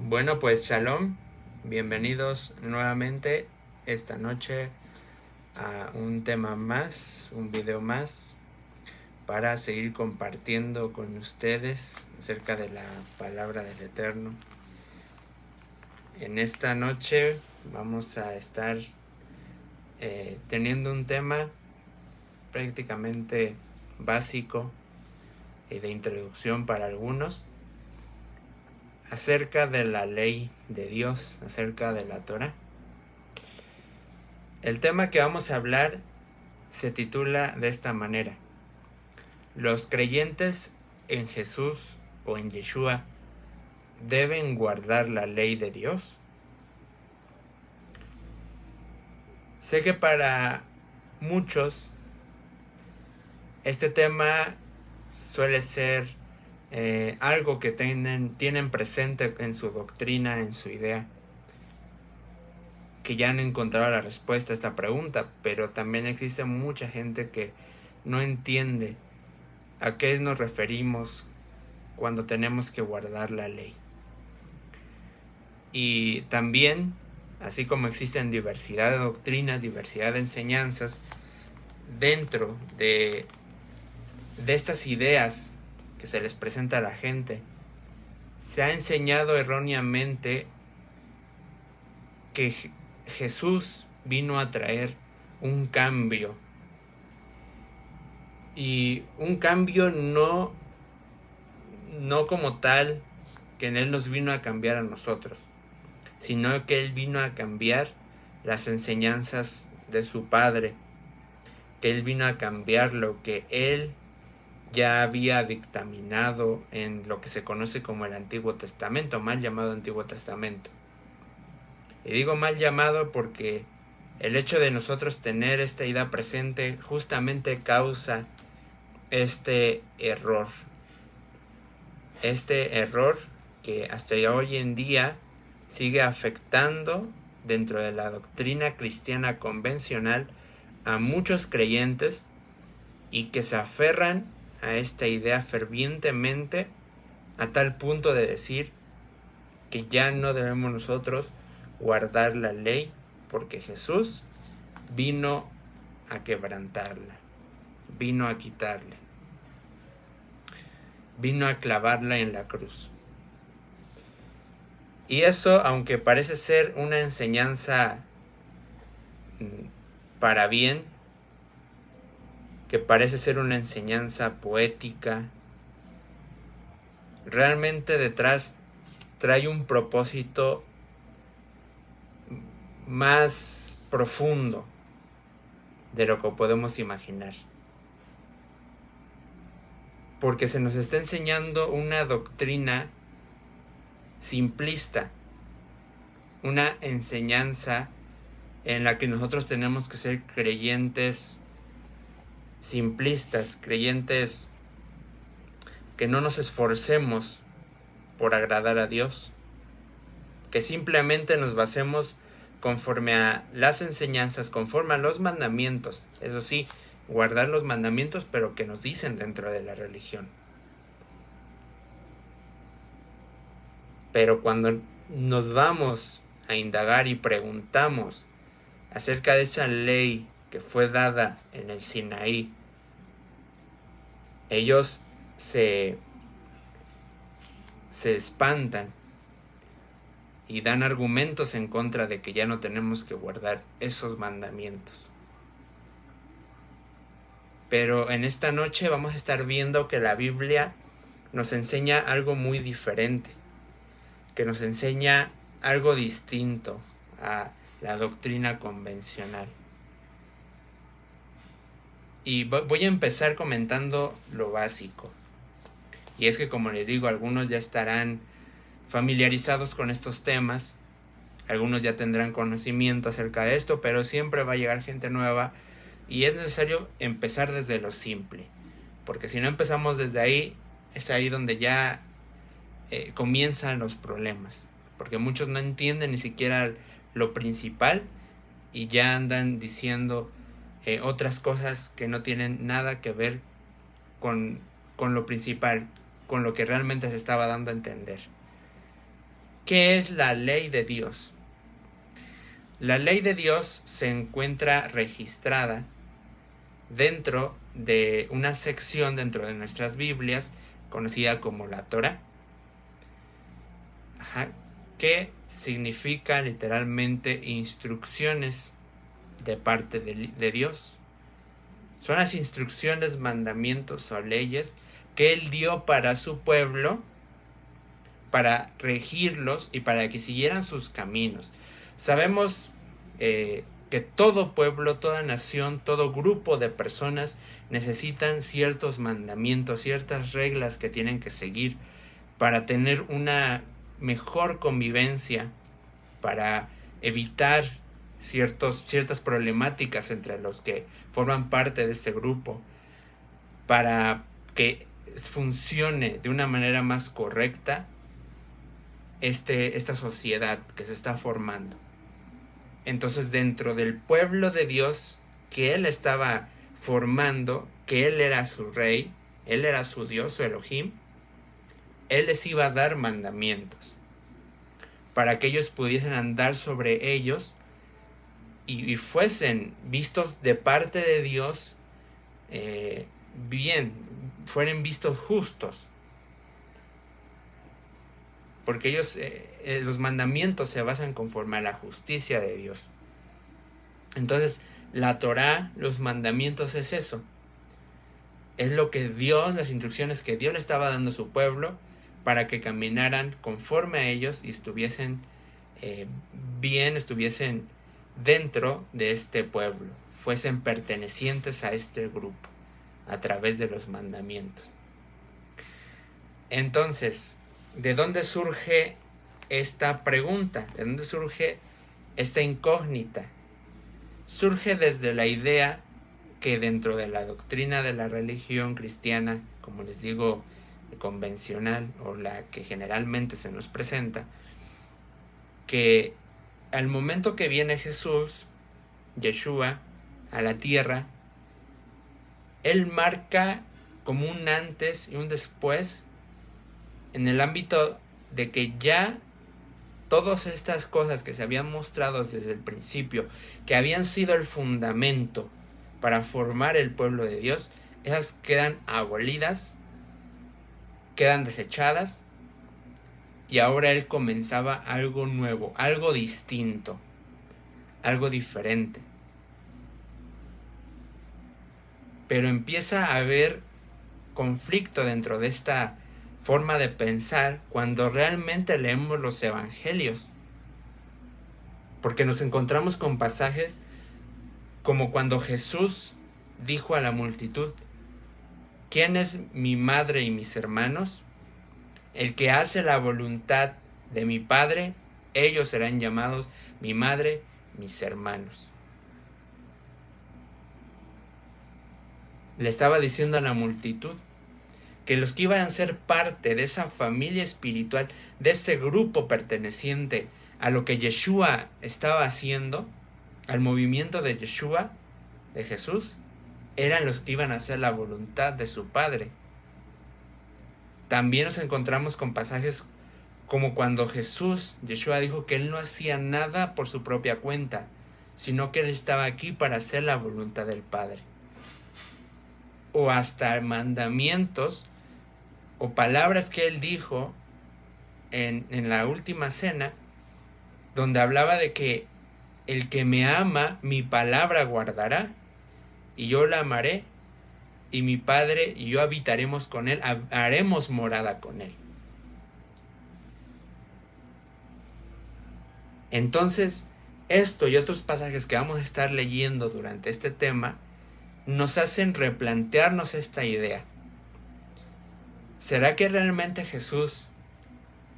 Bueno, pues Shalom, bienvenidos nuevamente esta noche a un tema más, un video más, para seguir compartiendo con ustedes acerca de la palabra del Eterno. En esta noche vamos a estar teniendo un tema prácticamente básico y de introducción para algunos, acerca de la ley de Dios, acerca de la Torah. El tema que vamos a hablar se titula de esta manera: los creyentes en Jesús o en Yeshua deben guardar la ley de Dios. Sé que para muchos este tema suele ser algo que tienen presente en su doctrina, en su idea, que ya han encontrado la respuesta a esta pregunta, pero también existe mucha gente que no entiende a qué nos referimos cuando tenemos que guardar la ley. Y también, así como existen diversidad de doctrinas, diversidad de enseñanzas, dentro de estas ideas que se les presenta a la gente, se ha enseñado erróneamente que Jesús vino a traer un cambio. Y un cambio no como tal que en Él nos vino a cambiar a nosotros, sino que Él vino a cambiar las enseñanzas de su Padre, que Él vino a cambiar lo que Él ya había dictaminado en lo que se conoce como el Antiguo Testamento, mal llamado Antiguo Testamento. Y digo mal llamado porque el hecho de nosotros tener esta idea presente justamente causa este error que hasta hoy en día sigue afectando dentro de la doctrina cristiana convencional a muchos creyentes, y que se aferran a esta idea fervientemente a tal punto de decir que ya no debemos nosotros guardar la ley porque Jesús vino a quebrantarla, vino a quitarla, vino a clavarla en la cruz. Y eso, aunque parece ser una enseñanza para bien, que parece ser una enseñanza poética, realmente detrás trae un propósito más profundo de lo que podemos imaginar. Porque se nos está enseñando una doctrina simplista, una enseñanza en la que nosotros tenemos que ser creyentes simplistas, creyentes que no nos esforcemos por agradar a Dios, que simplemente nos basemos conforme a las enseñanzas, conforme a los mandamientos, eso sí, guardar los mandamientos, pero que nos dicen dentro de la religión. Pero cuando nos vamos a indagar y preguntamos acerca de esa ley que fue dada en el Sinaí, ellos se espantan y dan argumentos en contra de que ya no tenemos que guardar esos mandamientos. Pero en esta noche vamos a estar viendo que la Biblia nos enseña algo muy diferente, que nos enseña algo distinto a la doctrina convencional. Y voy a empezar comentando lo básico. Y es que, como les digo, algunos ya estarán familiarizados con estos temas, algunos ya tendrán conocimiento acerca de esto, pero siempre va a llegar gente nueva y es necesario empezar desde lo simple, porque si no empezamos desde ahí, es ahí donde ya comienzan los problemas, porque muchos no entienden ni siquiera lo principal y ya andan diciendo otras cosas que no tienen nada que ver con lo principal, con lo que realmente se estaba dando a entender. ¿Qué es la ley de Dios? La ley de Dios se encuentra registrada dentro de una sección dentro de nuestras Biblias conocida como la Torá, que significa literalmente instrucciones de parte de Dios. Son las instrucciones, mandamientos o leyes que Él dio para su pueblo, para regirlos y para que siguieran sus caminos. Sabemos que todo pueblo, toda nación, todo grupo de personas necesitan ciertos mandamientos, ciertas reglas que tienen que seguir para tener una mejor convivencia, para evitar ciertas problemáticas entre los que forman parte de este grupo, para que funcione de una manera más correcta esta sociedad que se está formando. Entonces, dentro del pueblo de Dios que Él estaba formando, que Él era su rey, Él era su Dios, su Elohim, Él les iba a dar mandamientos para que ellos pudiesen andar sobre ellos y fuesen vistos de parte de Dios bien, fueran vistos justos. Porque ellos, los mandamientos se basan conforme a la justicia de Dios. Entonces, la Torá, los mandamientos es eso. Es lo que Dios, las instrucciones que Dios le estaba dando a su pueblo para que caminaran conforme a ellos y estuviesen bien, estuviesen dentro de este pueblo, fuesen pertenecientes a este grupo a través de los mandamientos. Entonces, ¿de dónde surge esta pregunta? ¿De dónde surge esta incógnita? Surge desde la idea que dentro de la doctrina de la religión cristiana, como les digo, convencional o la que generalmente se nos presenta, que al momento que viene Jesús, Yeshua, a la tierra, Él marca como un antes y un después en el ámbito de que ya todas estas cosas que se habían mostrado desde el principio, que habían sido el fundamento para formar el pueblo de Dios, esas quedan abolidas, quedan desechadas, y ahora Él comenzaba algo nuevo, algo distinto, algo diferente. Pero empieza a haber conflicto dentro de esta forma de pensar cuando realmente leemos los evangelios, porque nos encontramos con pasajes como cuando Jesús dijo a la multitud: ¿quién es mi madre y mis hermanos? El que hace la voluntad de mi Padre, ellos serán llamados mi madre, mis hermanos. Le estaba diciendo a la multitud que los que iban a ser parte de esa familia espiritual, de ese grupo perteneciente a lo que Yeshua estaba haciendo, al movimiento de Yeshua, de Jesús, eran los que iban a hacer la voluntad de su Padre. También nos encontramos con pasajes como cuando Jesús, Yeshua, dijo que Él no hacía nada por su propia cuenta, sino que Él estaba aquí para hacer la voluntad del Padre. O hasta mandamientos o palabras que Él dijo en la última cena, donde hablaba de que el que me ama, mi palabra guardará, y yo la amaré, y mi Padre y yo habitaremos con Él, haremos morada con Él. Entonces, esto y otros pasajes que vamos a estar leyendo durante este tema nos hacen replantearnos esta idea. ¿Será que realmente Jesús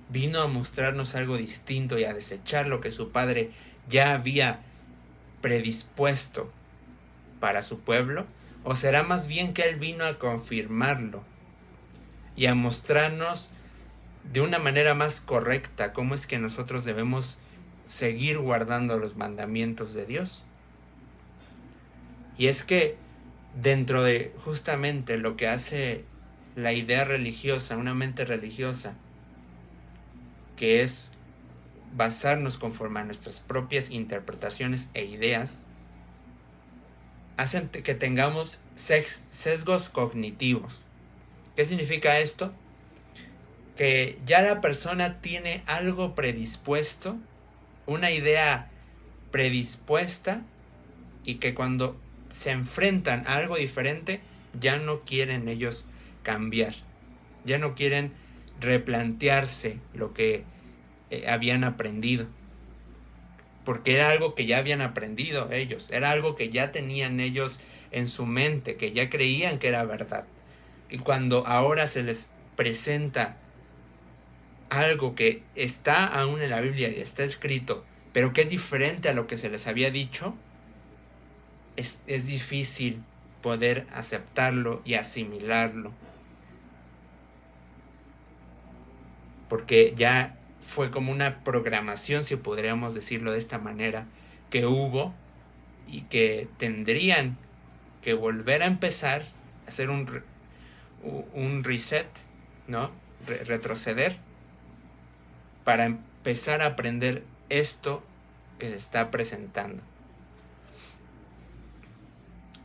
vino a mostrarnos algo distinto y a desechar lo que su Padre ya había predispuesto para su pueblo? ¿O será más bien que Él vino a confirmarlo y a mostrarnos de una manera más correcta cómo es que nosotros debemos seguir guardando los mandamientos de Dios? Y es que dentro de justamente lo que hace la idea religiosa, una mente religiosa, que es basarnos conforme a nuestras propias interpretaciones e ideas, hacen que tengamos sesgos cognitivos. ¿Qué significa esto? Que ya la persona tiene algo predispuesto, una idea predispuesta, y que cuando se enfrentan a algo diferente, ya no quieren ellos cambiar, ya no quieren replantearse lo que habían aprendido, porque era algo que ya habían aprendido ellos, era algo que ya tenían ellos en su mente, que ya creían que era verdad. Y cuando ahora se les presenta algo que está aún en la Biblia y está escrito, pero que es diferente a lo que se les había dicho, es difícil poder aceptarlo y asimilarlo, porque ya fue como una programación, si podríamos decirlo de esta manera, que hubo y que tendrían que volver a empezar, hacer un reset, ¿no? Retroceder para empezar a aprender esto que se está presentando.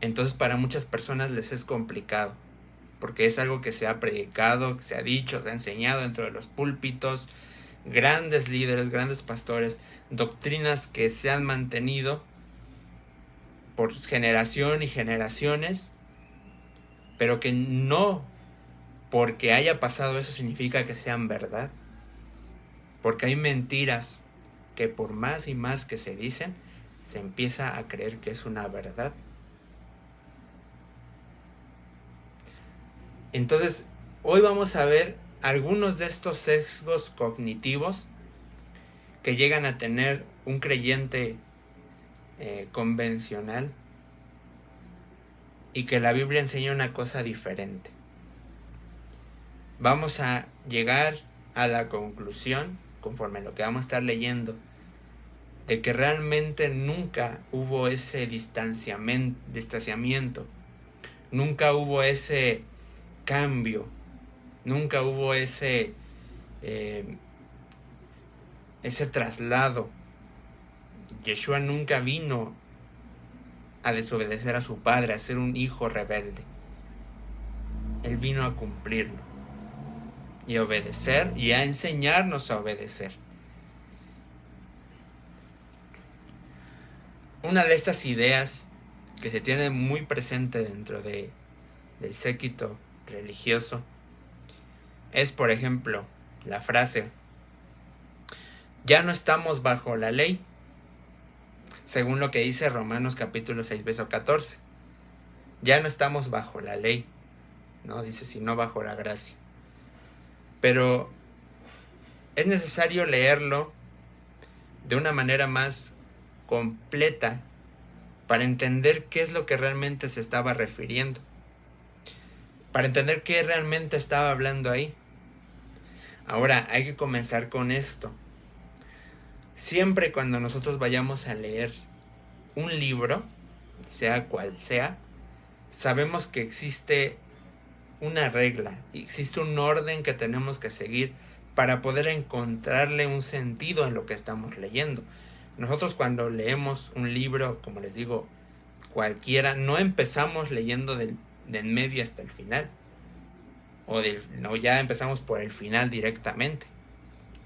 Entonces para muchas personas les es complicado, porque es algo que se ha predicado, que se ha dicho, se ha enseñado dentro de los púlpitos, grandes líderes, grandes pastores, doctrinas que se han mantenido por generación y generaciones, pero que no porque haya pasado eso significa que sean verdad, porque hay mentiras que por más y más que se dicen, se empieza a creer que es una verdad. Entonces, hoy vamos a ver algunos de estos sesgos cognitivos que llegan a tener un creyente convencional y que la Biblia enseña una cosa diferente. Vamos a llegar a la conclusión, conforme a lo que vamos a estar leyendo, de que realmente nunca hubo ese distanciamiento, nunca hubo ese cambio, nunca hubo ese traslado. Yeshua nunca vino a desobedecer a su padre, a ser un hijo rebelde. Él vino a cumplirlo y a obedecer y a enseñarnos a obedecer. Una de estas ideas que se tiene muy presente dentro del séquito religioso es, por ejemplo, la frase: ya no estamos bajo la ley, según lo que dice Romanos capítulo 6, verso 14. Ya no estamos bajo la ley, ¿no? Dice, sino bajo la gracia. Pero es necesario leerlo de una manera más completa para entender qué es lo que realmente se estaba refiriendo, para entender qué realmente estaba hablando ahí. Ahora, hay que comenzar con esto. Siempre cuando nosotros vayamos a leer un libro, sea cual sea, sabemos que existe una regla, existe un orden que tenemos que seguir para poder encontrarle un sentido en lo que estamos leyendo. Nosotros cuando leemos un libro, como les digo, cualquiera, no empezamos leyendo de en medio hasta el final, no, ya empezamos por el final directamente,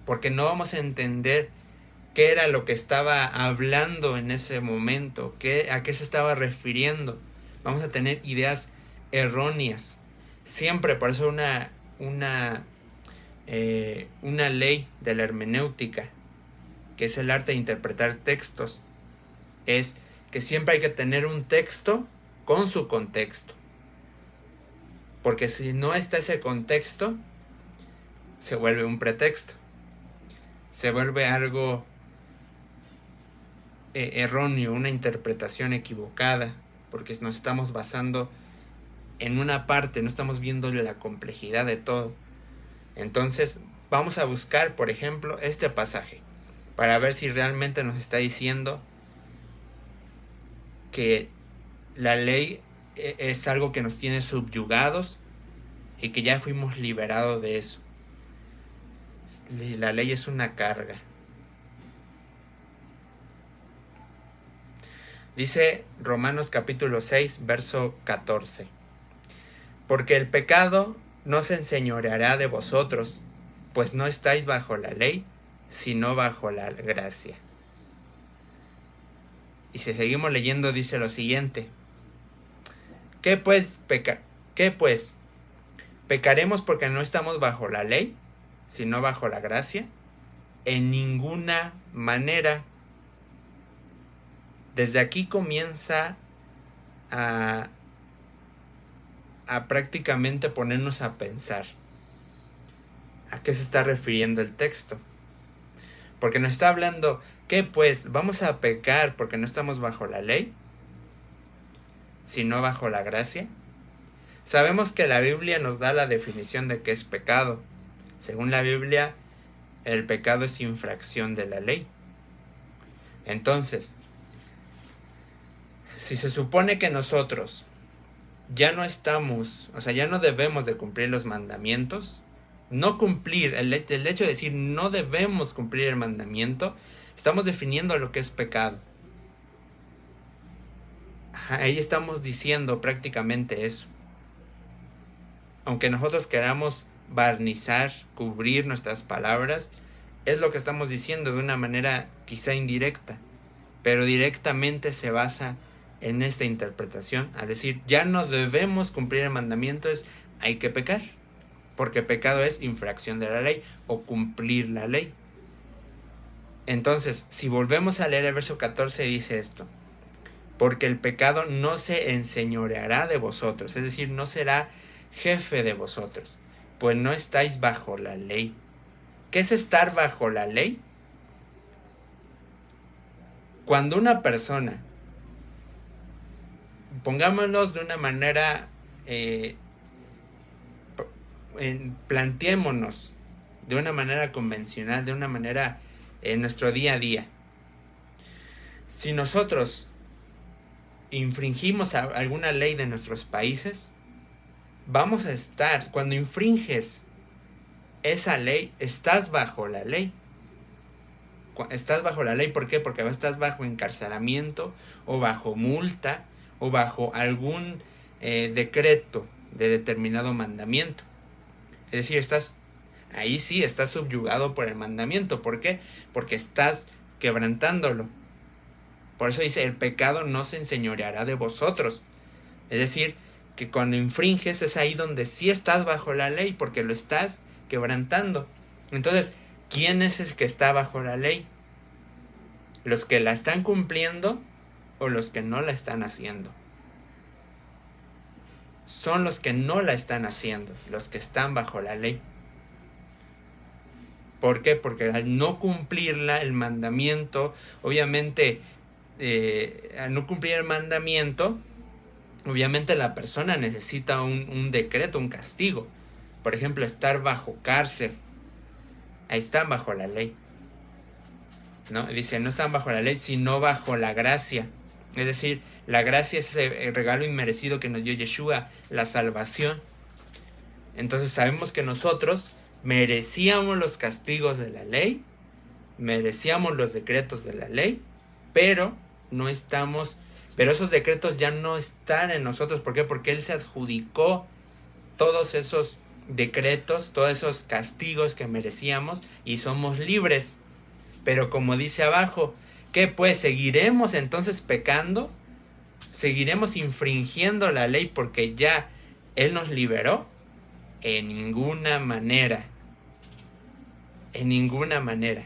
porque no vamos a entender qué era lo que estaba hablando en ese momento, a qué se estaba refiriendo. Vamos a tener ideas erróneas. Siempre, por eso una ley de la hermenéutica, que es el arte de interpretar textos, es que siempre hay que tener un texto con su contexto. Porque si no está ese contexto, se vuelve un pretexto. Se vuelve algo erróneo, una interpretación equivocada, porque nos estamos basando en una parte, no estamos viendo la complejidad de todo. Entonces, vamos a buscar, por ejemplo, este pasaje, para ver si realmente nos está diciendo que la ley es algo que nos tiene subyugados y que ya fuimos liberados de eso. La ley es una carga. Dice Romanos capítulo 6, verso 14. Porque el pecado no se enseñoreará de vosotros, pues no estáis bajo la ley, sino bajo la gracia. Y si seguimos leyendo, dice lo siguiente. ¿Qué pues? ¿Pecaremos porque no estamos bajo la ley, sino bajo la gracia? En ninguna manera. Desde aquí comienza a prácticamente ponernos a pensar. ¿A qué se está refiriendo el texto? Porque nos está hablando, ¿qué pues? ¿Vamos a pecar porque no estamos bajo la ley, sino bajo la gracia? Sabemos que la Biblia nos da la definición de qué es pecado. Según la Biblia, el pecado es infracción de la ley. Entonces, si se supone que nosotros ya no estamos, o sea, ya no debemos de cumplir los mandamientos, no cumplir, el hecho de decir no debemos cumplir el mandamiento, estamos definiendo lo que es pecado. Ahí estamos diciendo prácticamente eso. Aunque nosotros queramos barnizar, cubrir nuestras palabras, es lo que estamos diciendo de una manera quizá indirecta, pero directamente se basa en esta interpretación, a decir, ya no debemos cumplir el mandamiento, hay que pecar, porque pecado es infracción de la ley o cumplir la ley. Entonces, si volvemos a leer el verso 14, dice esto, porque el pecado no se enseñoreará de vosotros, es decir, no será jefe de vosotros, pues no estáis bajo la ley. ¿Qué es estar bajo la ley? Cuando una persona, pongámonos de una manera, planteémonos de una manera convencional, de una manera en nuestro día a día. Si nosotros infringimos alguna ley de nuestros países, vamos a estar, cuando infringes esa ley, estás bajo la ley. Estás bajo la ley, ¿por qué? Porque estás bajo encarcelamiento o bajo multa o bajo algún decreto de determinado mandamiento. Es decir, ahí sí estás subyugado por el mandamiento. ¿Por qué? Porque estás quebrantándolo. Por eso dice, el pecado no se enseñoreará de vosotros. Es decir, que cuando infringes es ahí donde sí estás bajo la ley, porque lo estás quebrantando. Entonces, ¿quién es el que está bajo la ley? ¿Los que la están cumpliendo o los que no la están haciendo? Son los que no la están haciendo, los que están bajo la ley. ¿Por qué? Porque al no cumplirla, el mandamiento, obviamente, al no cumplir el mandamiento, obviamente la persona necesita un decreto, un castigo. Por ejemplo, estar bajo cárcel. Ahí están bajo la ley. ¿No? Dice, no están bajo la ley, sino bajo la gracia. Es decir, la gracia es ese regalo inmerecido que nos dio Yeshua, la salvación. Entonces sabemos que nosotros merecíamos los castigos de la ley, merecíamos los decretos de la ley, pero esos decretos ya no están en nosotros. ¿Por qué? Porque Él se adjudicó todos esos decretos, todos esos castigos que merecíamos y somos libres. Pero como dice abajo, ¿qué pues? ¿Seguiremos entonces pecando? ¿Seguiremos infringiendo la ley porque ya Él nos liberó? En ninguna manera. En ninguna manera.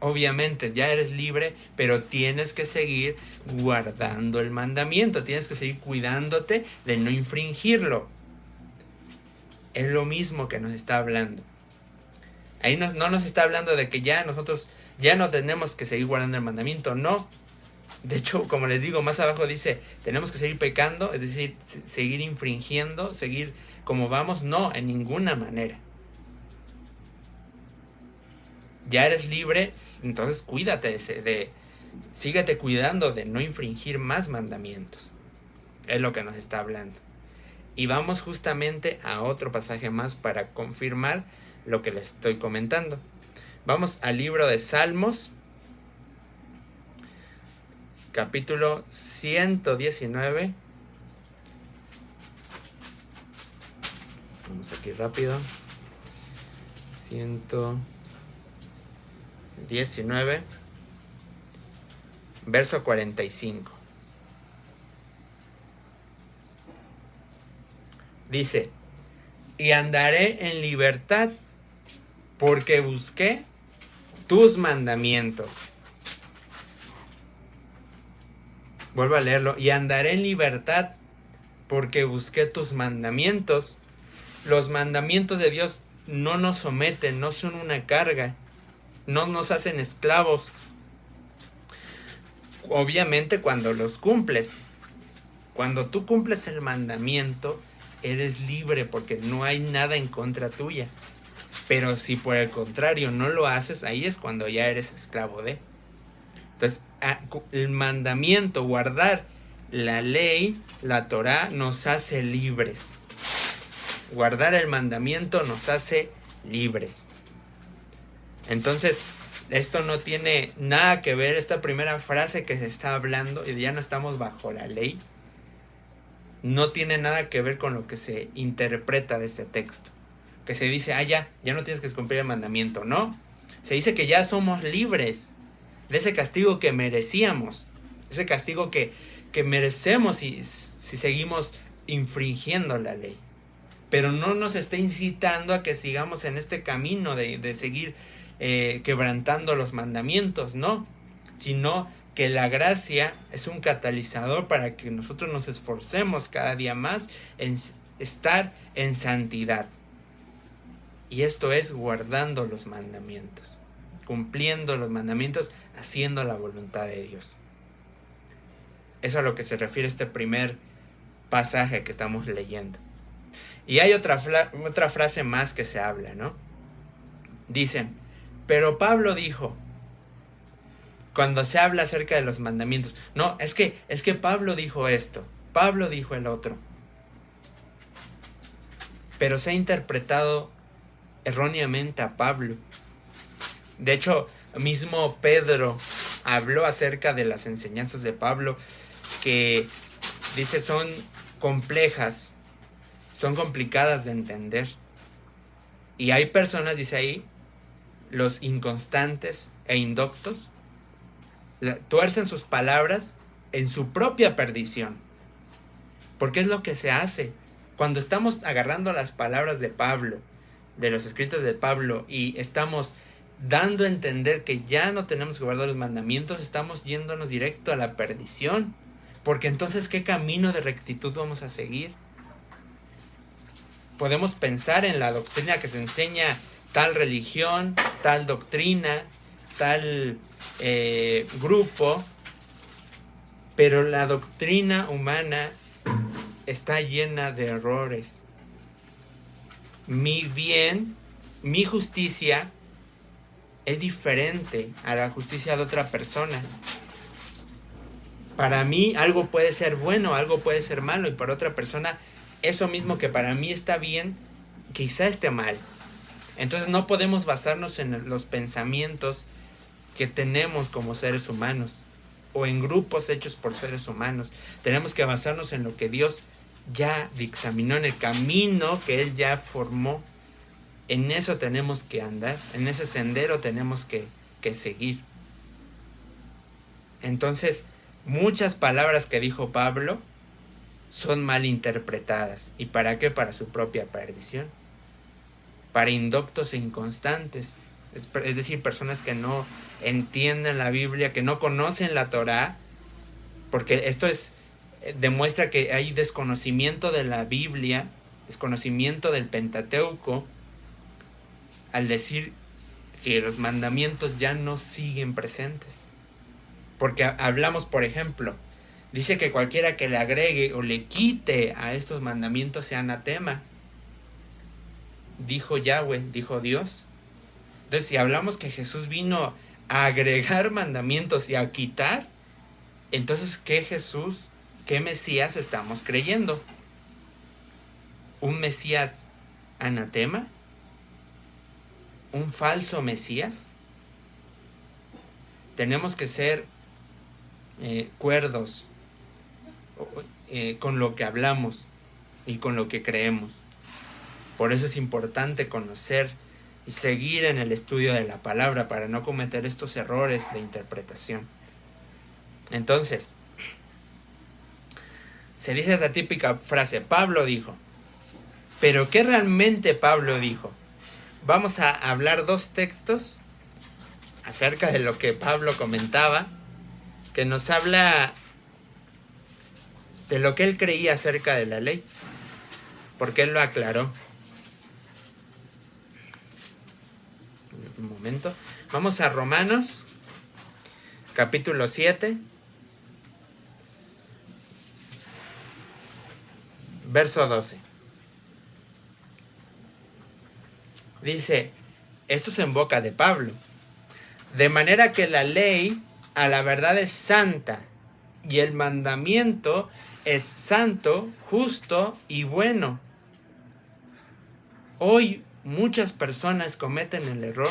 Obviamente ya eres libre, pero tienes que seguir guardando el mandamiento. Tienes que seguir cuidándote de no infringirlo. Es lo mismo que nos está hablando. Ahí no nos está hablando de que ya nosotros ya no tenemos que seguir guardando el mandamiento, no. De hecho, como les digo, más abajo dice, tenemos que seguir pecando, es decir, seguir infringiendo, seguir como vamos, no, en ninguna manera. Ya eres libre, entonces cuídate síguete cuidando de no infringir más mandamientos. Es lo que nos está hablando. Y vamos justamente a otro pasaje más para confirmar lo que les estoy comentando. Vamos al libro de Salmos, capítulo 119. Vamos aquí rápido. 119, verso 45. Dice: y andaré en libertad, porque busqué tus mandamientos. Vuelvo a leerlo. Y andaré en libertad, porque busqué tus mandamientos. Los mandamientos de Dios no nos someten, no son una carga, no nos hacen esclavos. Obviamente cuando los cumples, cuando tú cumples el mandamiento, eres libre porque no hay nada en contra tuya. Pero si por el contrario no lo haces, ahí es cuando ya eres esclavo de. Entonces, el mandamiento, guardar la ley, la Torá, nos hace libres. Guardar el mandamiento nos hace libres. Entonces, esto no tiene nada que ver, esta primera frase que se está hablando, y ya no estamos bajo la ley, no tiene nada que ver con lo que se interpreta de este texto. Que se dice, ya no tienes que cumplir el mandamiento, ¿no? Se dice que ya somos libres de ese castigo que merecíamos, ese castigo que merecemos si seguimos infringiendo la ley. Pero no nos está incitando a que sigamos en este camino de seguir quebrantando los mandamientos, no, sino que la gracia es un catalizador para que nosotros nos esforcemos cada día más en estar en santidad. Y esto es guardando los mandamientos, cumpliendo los mandamientos, haciendo la voluntad de Dios. Eso es a lo que se refiere este primer pasaje que estamos leyendo. Y hay otra frase más que se habla, ¿no? Dicen, pero Pablo dijo, cuando se habla acerca de los mandamientos, no, es que Pablo dijo esto, Pablo dijo el otro. Pero se ha interpretado erróneamente a Pablo. De hecho, mismo Pedro habló acerca de las enseñanzas de Pablo, que dice son complejas, son complicadas de entender. Y hay personas, dice ahí, los inconstantes e indoctos, tuercen sus palabras en su propia perdición. Porque es lo que se hace. Cuando estamos agarrando las palabras de Pablo, de los escritos de Pablo, y estamos dando a entender que ya no tenemos que guardar los mandamientos, estamos yéndonos directo a la perdición. Porque entonces, ¿qué camino de rectitud vamos a seguir? Podemos pensar en la doctrina que se enseña tal religión, tal doctrina, tal grupo, pero la doctrina humana está llena de errores. Mi bien, mi justicia es diferente a la justicia de otra persona. Para mí algo puede ser bueno, algo puede ser malo, y para otra persona eso mismo que para mí está bien, quizá esté mal. Entonces no podemos basarnos en los pensamientos que tenemos como seres humanos o en grupos hechos por seres humanos. Tenemos que basarnos en lo que Dios ya dictaminó, en el camino que Él ya formó. En eso tenemos que andar, en ese sendero tenemos que seguir. Entonces, muchas palabras que dijo Pablo son mal interpretadas. ¿Y para qué? Para su propia perdición. Para indoctos e inconstantes. Es decir, personas que no entienden la Biblia, que no conocen la Torá, porque esto demuestra que hay desconocimiento de la Biblia, desconocimiento del Pentateuco, al decir que los mandamientos ya no siguen presentes. Porque hablamos, por ejemplo, dice que cualquiera que le agregue o le quite a estos mandamientos sea anatema. Dijo Yahweh, dijo Dios. Entonces, si hablamos que Jesús vino a agregar mandamientos y a quitar, entonces, ¿qué Jesús, qué Mesías estamos creyendo? ¿Un Mesías anatema? ¿Un falso Mesías? Tenemos que ser cuerdos con lo que hablamos y con lo que creemos. Por eso es importante conocer y seguir en el estudio de la palabra para no cometer estos errores de interpretación. Entonces, se dice esta típica frase, Pablo dijo. ¿Pero qué realmente Pablo dijo? Vamos a hablar dos textos acerca de lo que Pablo comentaba, que nos habla de lo que él creía acerca de la ley, porque él lo aclaró. Un momento. Vamos a Romanos, capítulo 7, verso 12. Dice, esto es en boca de Pablo. De manera que la ley a la verdad es santa y el mandamiento es santo, justo y bueno. Hoy muchas personas cometen el error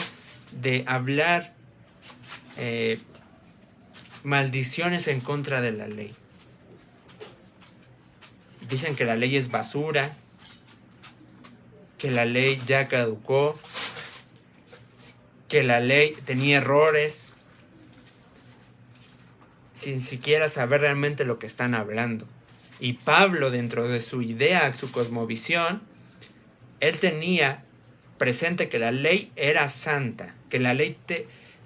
de hablar maldiciones en contra de la ley. Dicen que la ley es basura, que la ley ya caducó, que la ley tenía errores, sin siquiera saber realmente lo que están hablando. Y Pablo, dentro de su idea, su cosmovisión, él tenía presente que la ley era santa, que la ley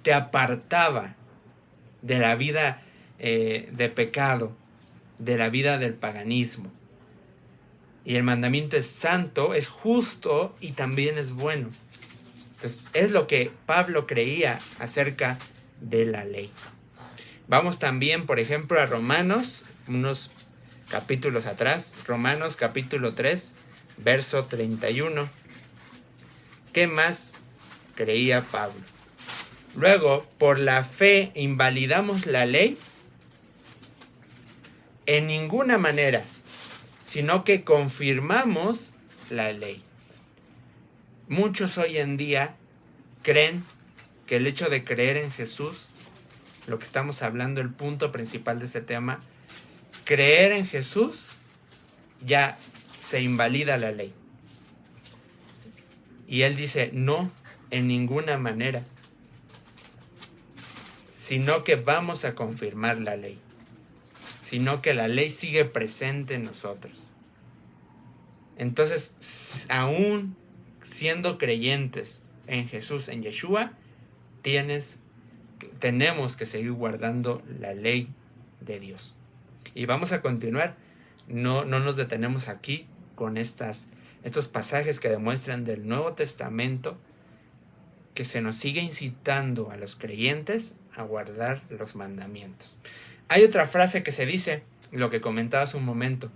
te apartaba de la vida de pecado, de la vida del paganismo. Y el mandamiento es santo, es justo y también es bueno. Entonces, es lo que Pablo creía acerca de la ley. Vamos también, por ejemplo, a Romanos, unos capítulos atrás, Romanos capítulo 3, verso 31. ¿Qué más creía Pablo? Luego, por la fe invalidamos la ley en ninguna manera, sino que confirmamos la ley. Muchos hoy en día creen que el hecho de creer en Jesús, lo que estamos hablando, el punto principal de este tema, creer en Jesús ya se invalida la ley. Y él dice, no, en ninguna manera, sino que vamos a confirmar la ley, sino que la ley sigue presente en nosotros. Entonces, aún siendo creyentes en Jesús, en Yeshua, tenemos que seguir guardando la ley de Dios. Y vamos a continuar. No nos detenemos aquí con estos pasajes que demuestran del Nuevo Testamento que se nos sigue incitando a los creyentes a guardar los mandamientos. Hay otra frase que se dice, lo que comentaba hace un momento,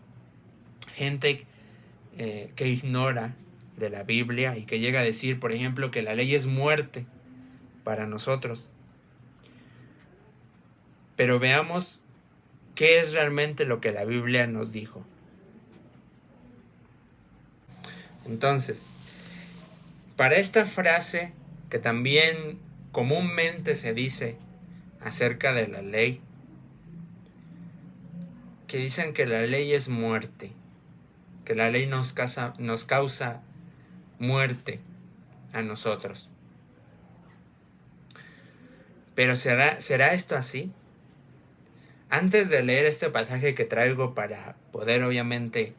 gente que ignora de la Biblia y que llega a decir, por ejemplo, que la ley es muerte para nosotros. Pero veamos qué es realmente lo que la Biblia nos dijo. Entonces, para esta frase que también comúnmente se dice acerca de la ley, que dicen que la ley es muerte, que la ley nos causa muerte a nosotros. Pero ¿será esto así? Antes de leer este pasaje que traigo para poder obviamente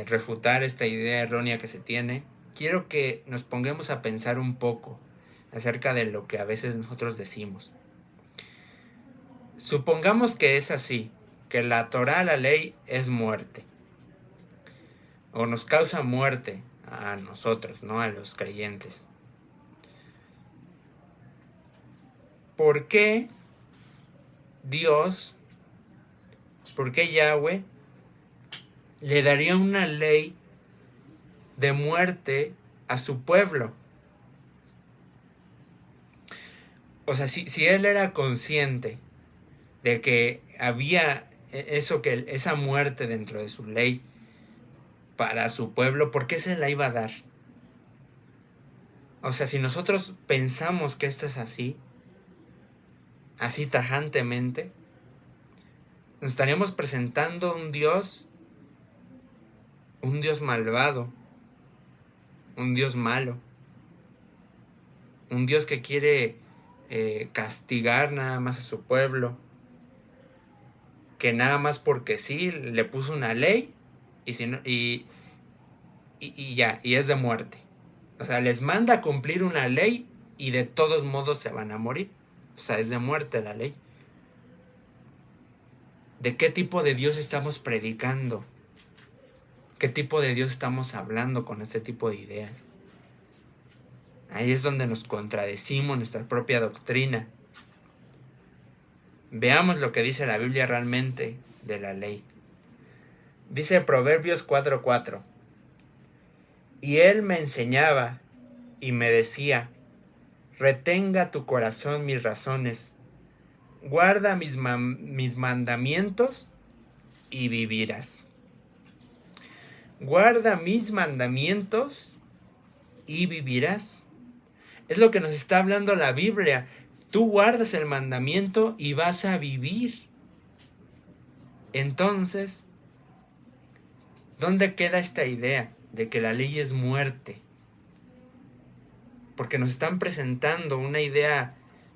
refutar esta idea errónea que se tiene, quiero que nos pongamos a pensar un poco acerca de lo que a veces nosotros decimos. Supongamos que es así, que la Torá, la ley, es muerte, o nos causa muerte a nosotros, ¿no? A los creyentes. ¿Por qué Dios, por qué Yahweh le daría una ley de muerte a su pueblo? O sea, si él era consciente de que había esa muerte dentro de su ley para su pueblo, ¿por qué se la iba a dar? O sea, si nosotros pensamos que esto es así tajantemente, nos estaríamos presentando un Dios malvado, un Dios malo, un Dios que quiere castigar nada más a su pueblo, que nada más porque sí le puso una ley y ya, y es de muerte. O sea, les manda a cumplir una ley y de todos modos se van a morir. O sea, es de muerte la ley. ¿De qué tipo de Dios estamos predicando? ¿Qué tipo de Dios estamos hablando con este tipo de ideas? Ahí es donde nos contradecimos nuestra propia doctrina. Veamos lo que dice la Biblia realmente de la ley. Dice Proverbios 4:4. Y él me enseñaba y me decía: retenga tu corazón mis razones, guarda mis mandamientos y vivirás. Guarda mis mandamientos y vivirás. Es lo que nos está hablando la Biblia. Tú guardas el mandamiento y vas a vivir. Entonces, ¿dónde queda esta idea de que la ley es muerte? Porque nos están presentando una idea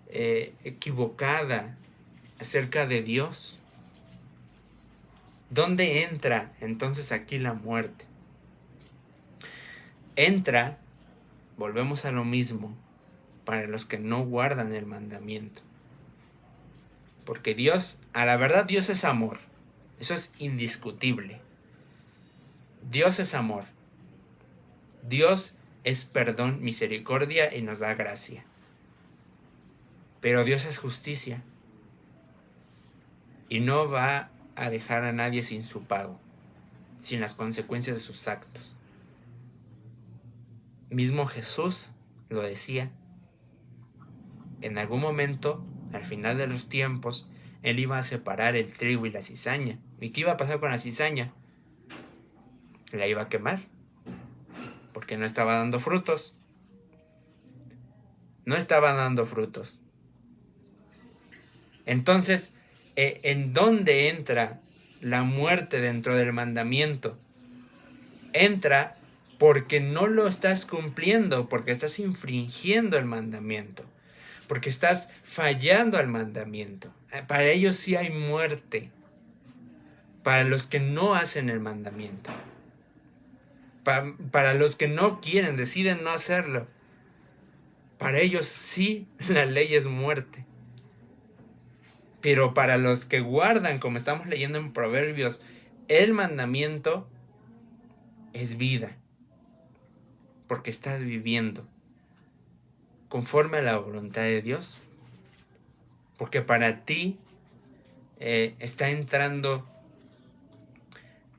equivocada acerca de Dios. ¿Dónde entra entonces aquí la muerte? Entra, volvemos a lo mismo, para los que no guardan el mandamiento. Porque Dios, a la verdad, Dios es amor. Eso es indiscutible. Dios es amor. Dios es perdón, misericordia y nos da gracia. Pero Dios es justicia. Y no va a dejar a nadie sin su pago, sin las consecuencias de sus actos. Mismo Jesús lo decía. En algún momento, al final de los tiempos, Él iba a separar el trigo y la cizaña. ¿Y qué iba a pasar con la cizaña? La iba a quemar, porque no estaba dando frutos. No estaba dando frutos. Entonces, ¿en dónde entra la muerte dentro del mandamiento? Entra porque no lo estás cumpliendo, porque estás infringiendo el mandamiento, porque estás fallando al mandamiento. Para ellos sí hay muerte, para los que no hacen el mandamiento, para los que no quieren, deciden no hacerlo. Para ellos sí la ley es muerte. Pero para los que guardan, como estamos leyendo en Proverbios, el mandamiento es vida. Porque estás viviendo conforme a la voluntad de Dios. Porque para ti está entrando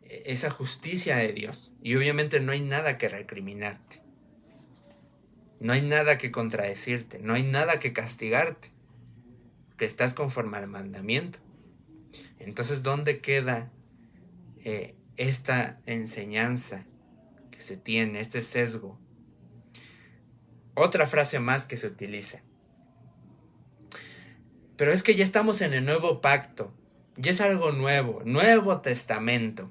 esa justicia de Dios. Y obviamente no hay nada que recriminarte. No hay nada que contradecirte. No hay nada que castigarte. Que estás conforme al mandamiento. Entonces, ¿dónde queda esta enseñanza que se tiene, este sesgo? Otra frase más que se utiliza. Pero es que ya estamos en el nuevo pacto. Ya es algo nuevo. Nuevo Testamento.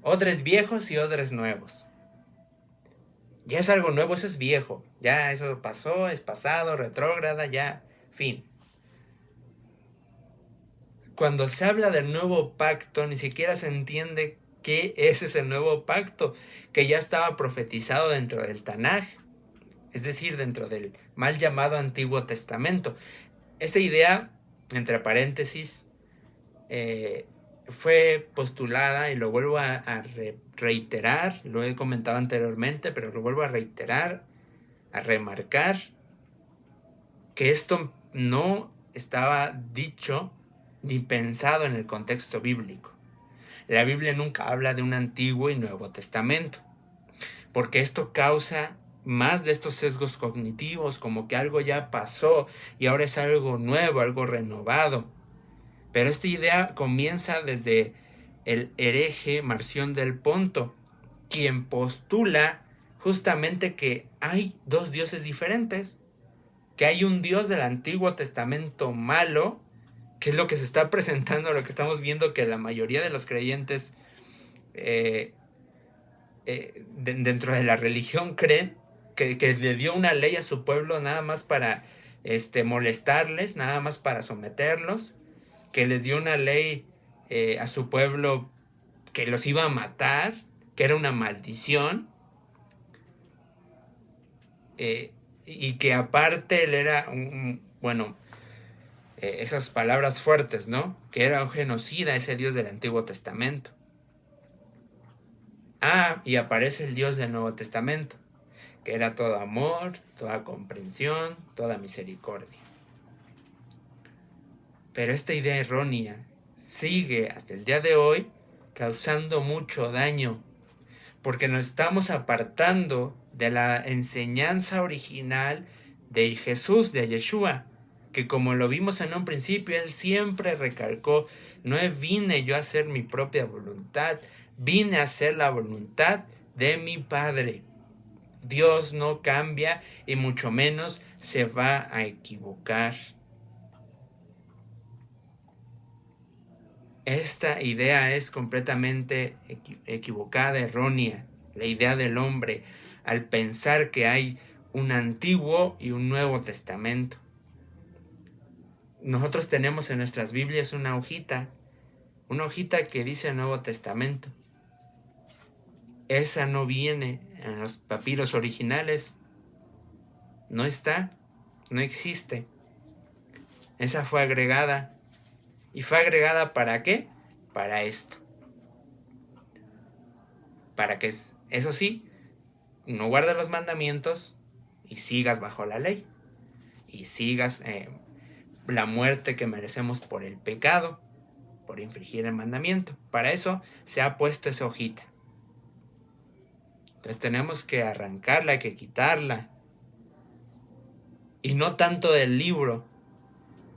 Odres viejos y odres nuevos. Ya es algo nuevo, eso es viejo. Ya eso pasó, es pasado, retrógrada, ya, fin. Cuando se habla del nuevo pacto, ni siquiera se entiende qué es ese nuevo pacto, que ya estaba profetizado dentro del Tanaj, es decir, dentro del mal llamado Antiguo Testamento. Esta idea, entre paréntesis, fue postulada, y lo vuelvo a reiterar, lo he comentado anteriormente, pero lo vuelvo a reiterar, a remarcar, que esto no estaba dicho ni pensado en el contexto bíblico. La Biblia nunca habla de un Antiguo y Nuevo Testamento, porque esto causa más de estos sesgos cognitivos, como que algo ya pasó y ahora es algo nuevo, algo renovado. Pero esta idea comienza desde el hereje Marción del Ponto, quien postula justamente que hay dos dioses diferentes, que hay un Dios del Antiguo Testamento malo ¿Qué es lo que se está presentando? Lo que estamos viendo, que la mayoría de los creyentes dentro de la religión creen que le dio una ley a su pueblo nada más para molestarles, nada más para someterlos, que les dio una ley a su pueblo que los iba a matar, que era una maldición, y que aparte él era esas palabras fuertes, ¿no? Que era un genocida, ese Dios del Antiguo Testamento. Y aparece el Dios del Nuevo Testamento, que era todo amor, toda comprensión, toda misericordia. Pero esta idea errónea sigue hasta el día de hoy causando mucho daño, porque nos estamos apartando de la enseñanza original de Jesús, de Yeshua, que como lo vimos en un principio, él siempre recalcó: no vine yo a hacer mi propia voluntad, vine a hacer la voluntad de mi Padre. Dios no cambia y mucho menos se va a equivocar. Esta idea es completamente equivocada, errónea. La idea del hombre al pensar que hay un Antiguo y un Nuevo Testamento. Nosotros tenemos en nuestras Biblias una hojita que dice Nuevo Testamento. Esa no viene en los papiros originales. No está, no existe. Esa fue agregada. ¿Y fue agregada para qué? Para esto. Para que, eso sí, no guardes los mandamientos y sigas bajo la ley. Y sigas la muerte que merecemos por el pecado, por infringir el mandamiento. Para eso se ha puesto esa hojita. Entonces tenemos que arrancarla, hay que quitarla. Y no tanto del libro,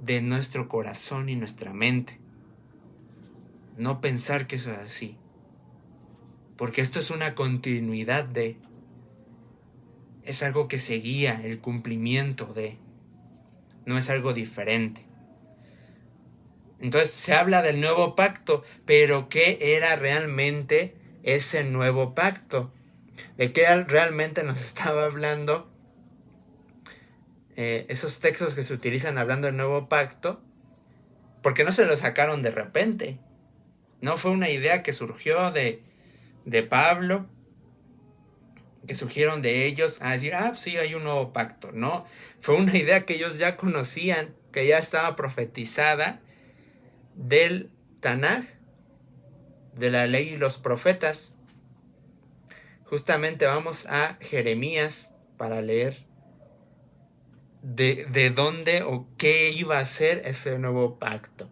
de nuestro corazón y nuestra mente. No pensar que eso es así. Porque esto es una continuidad de... Es algo que seguía el cumplimiento de... No es algo diferente. Entonces se habla del nuevo pacto, pero ¿qué era realmente ese nuevo pacto? ¿De qué realmente nos estaba hablando? Esos textos que se utilizan hablando del nuevo pacto, porque no se lo sacaron de repente. No fue una idea que surgió de Pablo, que surgieron de ellos a decir, sí, hay un nuevo pacto. No, fue una idea que ellos ya conocían, que ya estaba profetizada del Tanaj, de la ley y los profetas. Justamente vamos a Jeremías para leer de dónde o qué iba a ser ese nuevo pacto.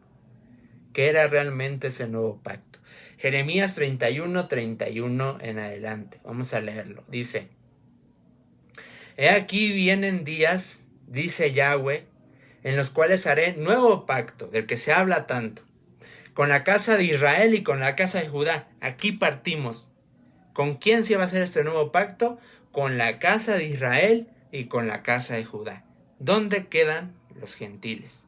¿Qué era realmente ese nuevo pacto? Jeremías 31 en adelante. Vamos a leerlo. Dice: He aquí vienen días, dice Yahweh, en los cuales haré nuevo pacto, del que se habla tanto, con la casa de Israel y con la casa de Judá. Aquí partimos. ¿Con quién se va a hacer este nuevo pacto? Con la casa de Israel y con la casa de Judá. ¿Dónde quedan los gentiles?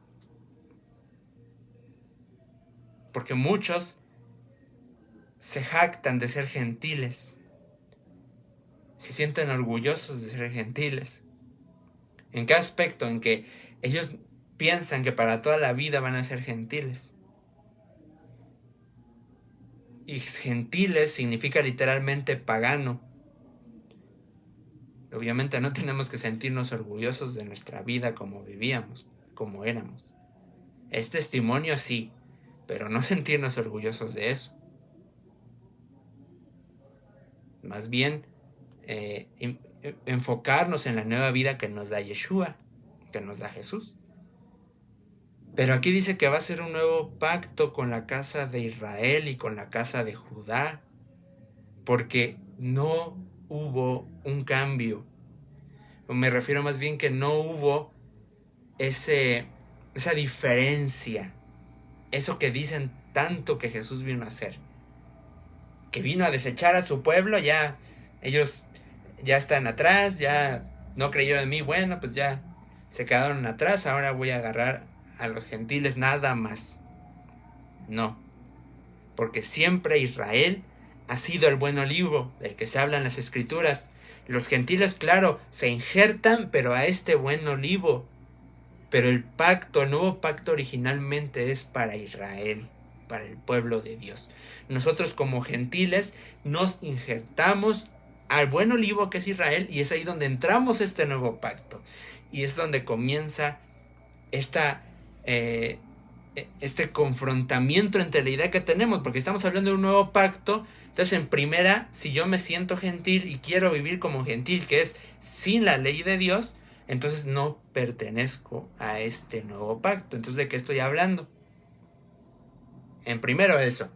Porque muchos se jactan de ser gentiles. Se sienten orgullosos de ser gentiles. ¿En qué aspecto? En que ellos piensan que para toda la vida van a ser gentiles. Y gentiles significa literalmente pagano. Obviamente no tenemos que sentirnos orgullosos de nuestra vida como vivíamos, como éramos. Es testimonio, sí, pero no sentirnos orgullosos de eso. Más bien, enfocarnos en la nueva vida que nos da Yeshua, que nos da Jesús. Pero aquí dice que va a ser un nuevo pacto con la casa de Israel y con la casa de Judá, porque no hubo un cambio. Me refiero más bien que no hubo esa diferencia, eso que dicen tanto que Jesús vino a hacer, que vino a desechar a su pueblo. Ya ellos ya están atrás, ya no creyeron en mí, bueno, pues ya se quedaron atrás, ahora voy a agarrar a los gentiles nada más. No, porque siempre Israel ha sido el buen olivo del que se habla en las escrituras. Los gentiles, claro, se injertan, pero a este buen olivo. Pero el nuevo pacto originalmente es para Israel, para el pueblo de Dios. Nosotros como gentiles nos injertamos al buen olivo que es Israel, y es ahí donde entramos a este nuevo pacto. Y es donde comienza este confrontamiento entre la idea que tenemos, porque estamos hablando de un nuevo pacto. Entonces, en primera, si yo me siento gentil y quiero vivir como gentil, que es sin la ley de Dios, entonces no pertenezco a este nuevo pacto. Entonces, ¿de qué estoy hablando? En primero eso.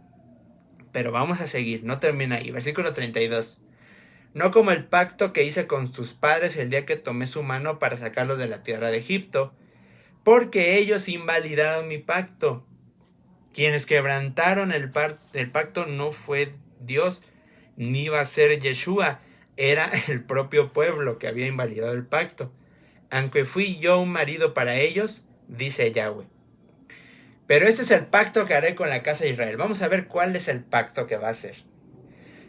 Pero vamos a seguir, no termina ahí. Versículo 32. No como el pacto que hice con sus padres el día que tomé su mano para sacarlos de la tierra de Egipto, porque ellos invalidaron mi pacto. Quienes quebrantaron el pacto no fue Dios, ni iba a ser Yeshua, era el propio pueblo que había invalidado el pacto. Aunque fui yo un marido para ellos, dice Yahweh. Pero este es el pacto que haré con la casa de Israel. Vamos a ver cuál es el pacto que va a hacer.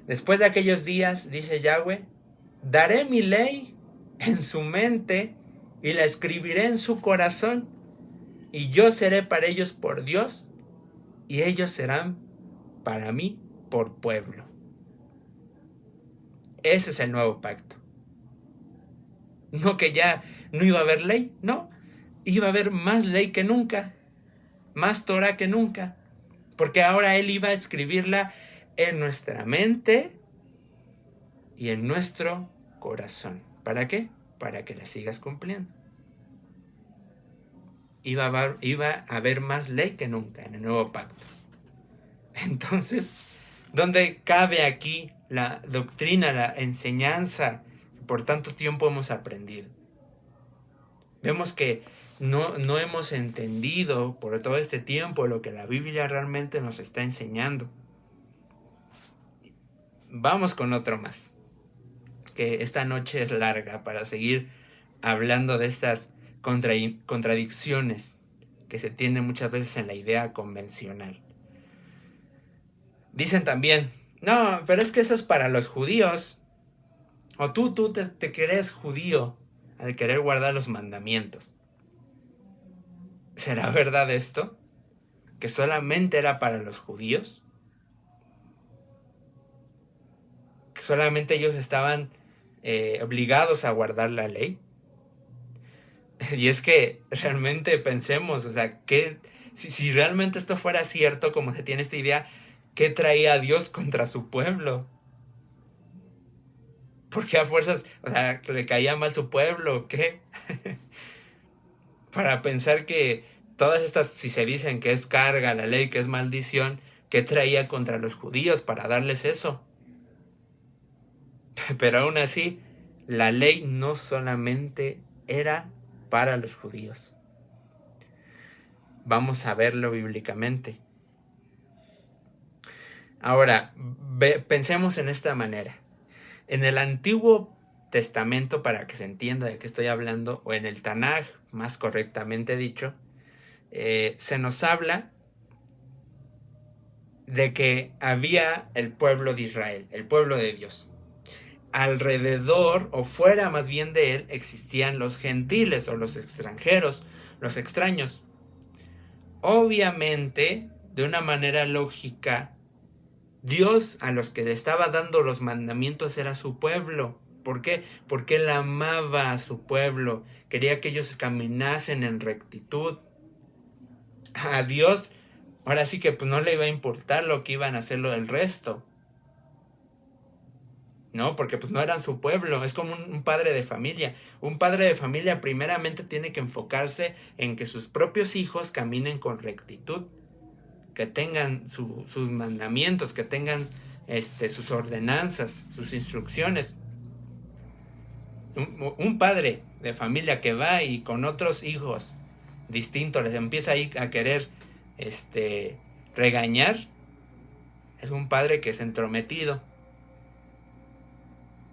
Después de aquellos días, dice Yahweh, daré mi ley en su mente y la escribiré en su corazón, y yo seré para ellos por Dios, y ellos serán para mí por pueblo. Ese es el nuevo pacto. No que ya no iba a haber ley, no. Iba a haber más ley que nunca, más Torah que nunca, porque ahora Él iba a escribirla en nuestra mente y en nuestro corazón. ¿Para qué? Para que la sigas cumpliendo. Iba a haber más ley que nunca en el nuevo pacto. Entonces, ¿dónde cabe aquí la doctrina, la enseñanza que por tanto tiempo hemos aprendido? Vemos que no hemos entendido por todo este tiempo lo que la Biblia realmente nos está enseñando. Vamos con otro más, que esta noche es larga para seguir hablando de estas contradicciones que se tienen muchas veces en la idea convencional. Dicen también, no, pero es que eso es para los judíos. O tú te crees judío al querer guardar los mandamientos. ¿Será verdad esto? ¿Que solamente era para los judíos? ¿Que solamente ellos estaban obligados a guardar la ley? Y es que realmente pensemos, o sea, si realmente esto fuera cierto, como se tiene esta idea, ¿qué traía Dios contra su pueblo? ¿Por qué a fuerzas, o sea, le caía mal su pueblo? ¿Qué? Para pensar que todas estas, si se dicen que es carga la ley, que es maldición, ¿qué traía contra los judíos para darles eso? Pero aún así, la ley no solamente era para los judíos. Vamos a verlo bíblicamente. Ahora, pensemos en esta manera. En el Antiguo Testamento, para que se entienda de qué estoy hablando, o en el Tanaj, más correctamente dicho, se nos habla de que había el pueblo de Israel, el pueblo de Dios. Alrededor, o fuera más bien de él, existían los gentiles o los extranjeros, los extraños. Obviamente, de una manera lógica, Dios a los que le estaba dando los mandamientos era su pueblo. ¿Por qué? Porque Él amaba a su pueblo, quería que ellos caminasen en rectitud. A Dios, ahora sí que pues no le iba a importar lo que iban a hacer el resto. No, porque pues no eran su pueblo, es como un padre de familia. Un padre de familia primeramente tiene que enfocarse en que sus propios hijos caminen con rectitud, que tengan sus mandamientos, que tengan sus ordenanzas, sus instrucciones. Un padre de familia que va y con otros hijos distintos les empieza ahí a querer regañar, es un padre que es entrometido.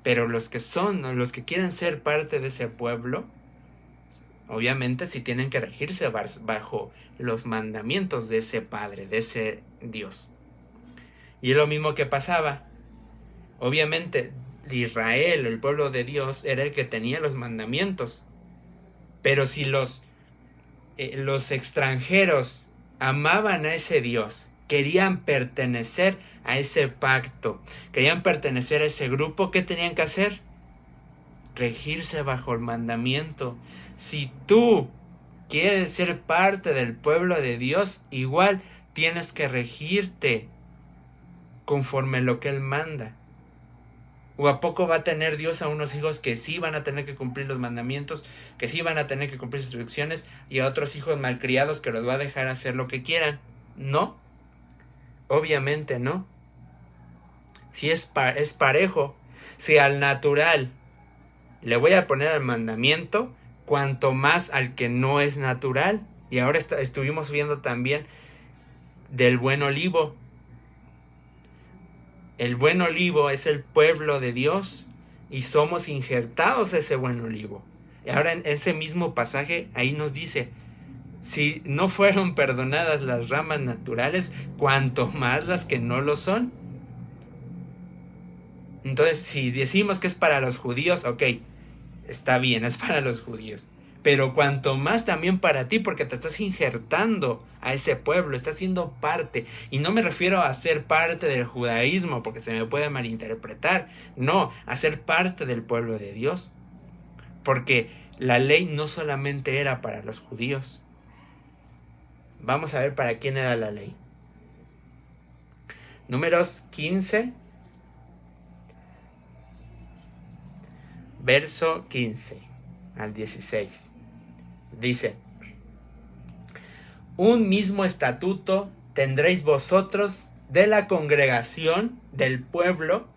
Pero los que quieren ser parte de ese pueblo, obviamente sí tienen que regirse bajo los mandamientos de ese Padre, de ese Dios. Y es lo mismo que pasaba. Obviamente Israel, el pueblo de Dios, era el que tenía los mandamientos. Pero si los extranjeros amaban a ese Dios, querían pertenecer a ese pacto, querían pertenecer a ese grupo, ¿qué tenían que hacer? Regirse bajo el mandamiento. Si tú quieres ser parte del pueblo de Dios, igual tienes que regirte conforme lo que Él manda. ¿O a poco va a tener Dios a unos hijos que sí van a tener que cumplir los mandamientos, que sí van a tener que cumplir sus instrucciones, y a otros hijos malcriados que los va a dejar hacer lo que quieran? No, obviamente no. Si es parejo, si al natural le voy a poner el mandamiento, cuanto más al que no es natural. Y ahora estuvimos viendo también del buen olivo. El buen olivo es el pueblo de Dios y somos injertados a ese buen olivo. Y ahora en ese mismo pasaje ahí nos dice, si no fueron perdonadas las ramas naturales, cuanto más las que no lo son. Entonces, si decimos que es para los judíos, ok, está bien, es para los judíos. Pero cuanto más también para ti, porque te estás injertando a ese pueblo, estás siendo parte. Y no me refiero a ser parte del judaísmo, porque se me puede malinterpretar. No, a ser parte del pueblo de Dios. Porque la ley no solamente era para los judíos. Vamos a ver para quién era la ley. Números 15, verso 15 al 16. Dice: un mismo estatuto tendréis vosotros de la congregación del pueblo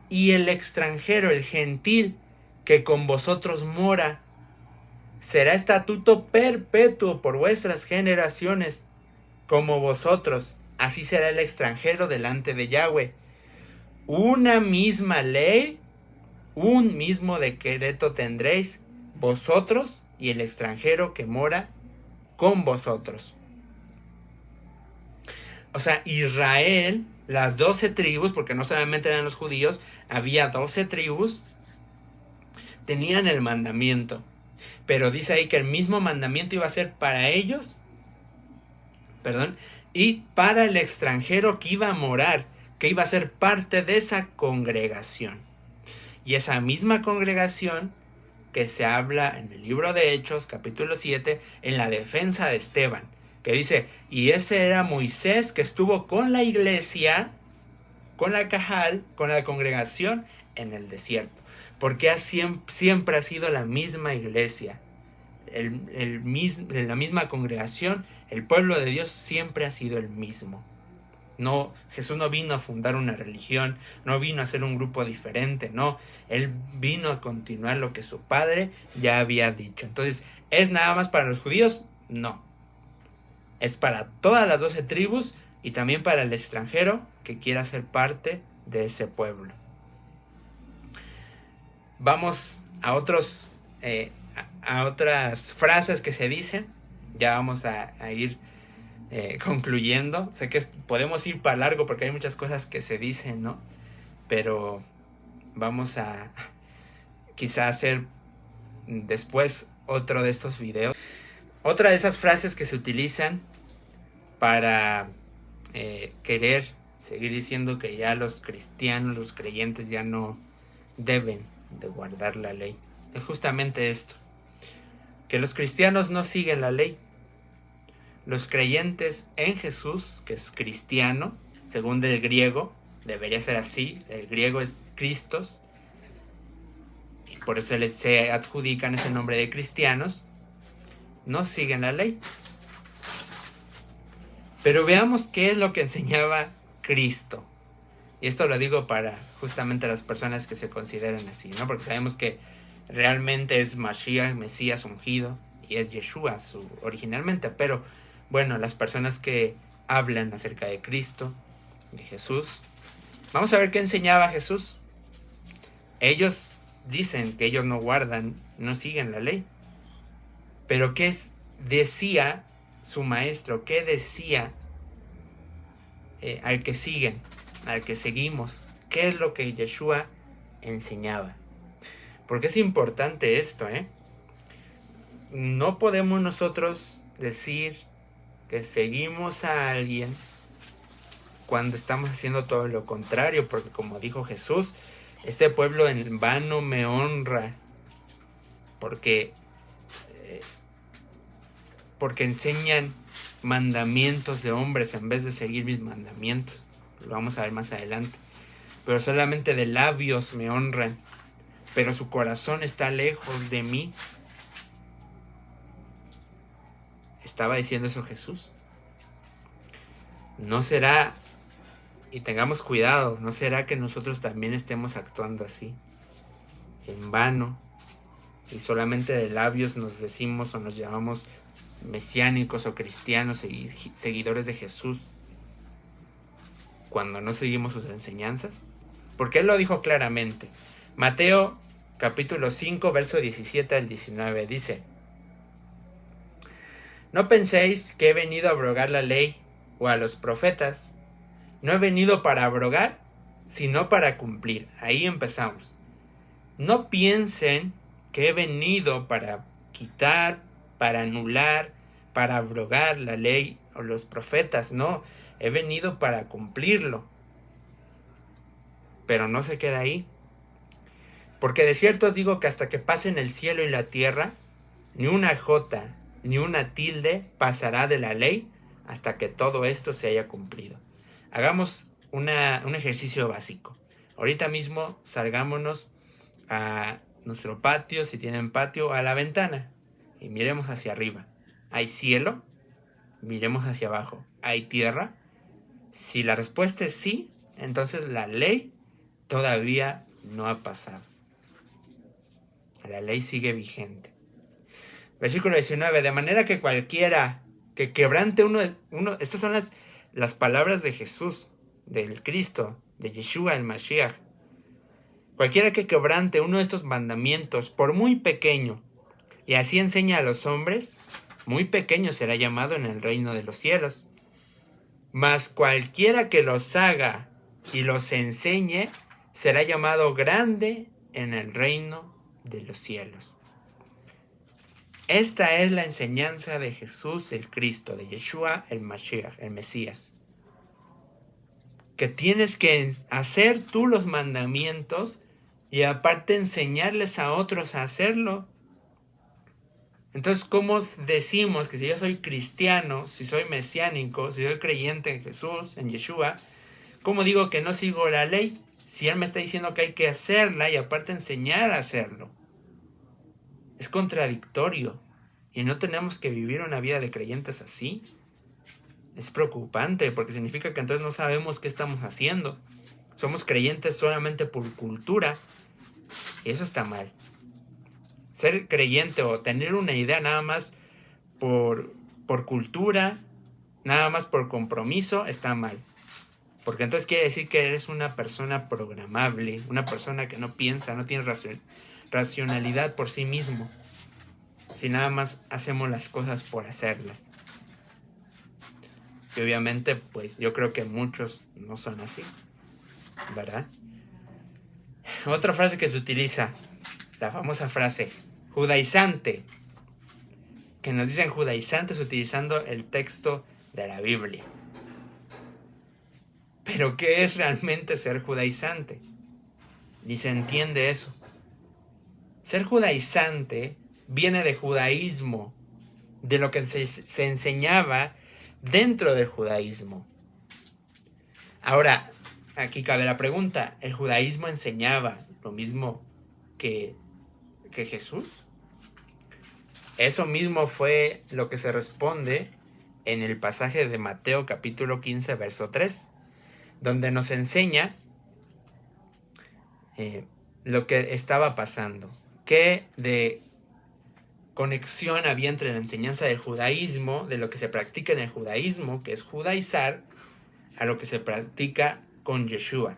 y el extranjero, el gentil, que con vosotros mora. Será estatuto perpetuo por vuestras generaciones, como vosotros, así será el extranjero delante de Yahweh. Una misma ley, un mismo decreto tendréis vosotros y el extranjero que mora con vosotros. O sea, Israel, las 12 tribus, porque no solamente eran los judíos, había 12 tribus, tenían el mandamiento. Pero dice ahí que el mismo mandamiento iba a ser para ellos, y para el extranjero que iba a morar, que iba a ser parte de esa congregación. Y esa misma congregación que se habla en el libro de Hechos, capítulo 7, en la defensa de Esteban, que dice, y ese era Moisés que estuvo con la iglesia, con la Cajal, con la congregación en el desierto. Porque siempre ha sido la misma iglesia, la misma congregación, el pueblo de Dios siempre ha sido el mismo. No, Jesús no vino a fundar una religión, no vino a hacer un grupo diferente, no. Él vino a continuar lo que su padre ya había dicho. Entonces, ¿es nada más para los judíos? No. Es para todas las 12 tribus y también para el extranjero que quiera ser parte de ese pueblo. Vamos a otras frases que se dicen. Ya vamos a ir concluyendo. Sé que podemos ir para largo porque hay muchas cosas que se dicen, ¿no? Pero vamos a quizá hacer después otro de estos videos. Otra de esas frases que se utilizan para querer seguir diciendo que ya los cristianos, los creyentes ya no deben de guardar la ley, es justamente esto, que los cristianos no siguen la ley. Los creyentes en Jesús, que es cristiano, según el griego, debería ser así, el griego es Christos, y por eso se adjudican ese nombre de cristianos, no siguen la ley. Pero veamos qué es lo que enseñaba Cristo. Y esto lo digo para justamente las personas que se consideran así, ¿no? Porque sabemos que realmente es Mashiach, Mesías ungido, y es Yeshua originalmente. Pero bueno, las personas que hablan acerca de Cristo, de Jesús, vamos a ver qué enseñaba Jesús. Ellos dicen que ellos no guardan, no siguen la ley. Pero decía su maestro? ¿Qué decía al que siguen, al que seguimos? ¿Qué es lo que Yeshua enseñaba? Porque es importante esto, No podemos nosotros decir que seguimos a alguien cuando estamos haciendo todo lo contrario, porque como dijo Jesús, este pueblo en vano me honra, porque enseñan mandamientos de hombres en vez de seguir mis mandamientos. Lo vamos a ver más adelante. Pero solamente de labios me honran, pero su corazón está lejos de mí. Estaba diciendo eso Jesús. No será, y tengamos cuidado, no será que nosotros también estemos actuando así, en vano, y solamente de labios nos decimos o nos llamamos mesiánicos o cristianos y seguidores de Jesús, cuando no seguimos sus enseñanzas. Porque Él lo dijo claramente. Mateo capítulo 5, verso 17 al 19 dice: No penséis que he venido a abrogar la ley o a los profetas. No he venido para abrogar, sino para cumplir. Ahí empezamos. No piensen que he venido para quitar, para anular, para abrogar la ley o los profetas. No, he venido para cumplirlo. Pero no se queda ahí. Porque de cierto os digo que hasta que pasen el cielo y la tierra, ni una jota, ni una tilde pasará de la ley hasta que todo esto se haya cumplido. Hagamos un ejercicio básico. Ahorita mismo salgámonos a nuestro patio, si tienen patio, a la ventana y miremos hacia arriba. ¿Hay cielo? Miremos hacia abajo. ¿Hay tierra? Si la respuesta es sí, entonces la ley todavía no ha pasado. La ley sigue vigente. Versículo 19. De manera que cualquiera que quebrante estas son las palabras de Jesús, del Cristo, de Yeshua el Mashiach. Cualquiera que quebrante uno de estos mandamientos, por muy pequeño, y así enseña a los hombres, muy pequeño será llamado en el reino de los cielos. Mas cualquiera que los haga y los enseñe, será llamado grande en el reino de los cielos. Esta es la enseñanza de Jesús el Cristo, de Yeshua el Mashiach, el Mesías. Que tienes que hacer tú los mandamientos y aparte enseñarles a otros a hacerlo. Entonces, ¿cómo decimos que si yo soy cristiano, si soy mesiánico, si soy creyente en Jesús, en Yeshua, cómo digo que no sigo la ley? Si Él me está diciendo que hay que hacerla y aparte enseñar a hacerlo. Es contradictorio. Y no tenemos que vivir una vida de creyentes así. Es preocupante porque significa que entonces no sabemos qué estamos haciendo. Somos creyentes solamente por cultura. Y eso está mal. Ser creyente o tener una idea nada más por cultura, nada más por compromiso, está mal. Porque entonces quiere decir que eres una persona programable, una persona que no piensa, no tiene racionalidad por sí mismo. Si nada más hacemos las cosas por hacerlas. Y obviamente, pues yo creo que muchos no son así, ¿verdad? Otra frase que se utiliza, la famosa frase judaizante, que nos dicen judaizantes utilizando el texto de la Biblia. Pero ¿qué es realmente ser judaizante? Ni se entiende eso. Ser judaizante viene de judaísmo, de lo que se enseñaba dentro del judaísmo. Ahora, aquí cabe la pregunta, ¿el judaísmo enseñaba lo mismo que Jesús? Eso mismo fue lo que se responde en el pasaje de Mateo capítulo 15, verso 3, donde nos enseña lo que estaba pasando, qué de conexión había entre la enseñanza del judaísmo, de lo que se practica en el judaísmo, que es judaizar, a lo que se practica con Yeshua.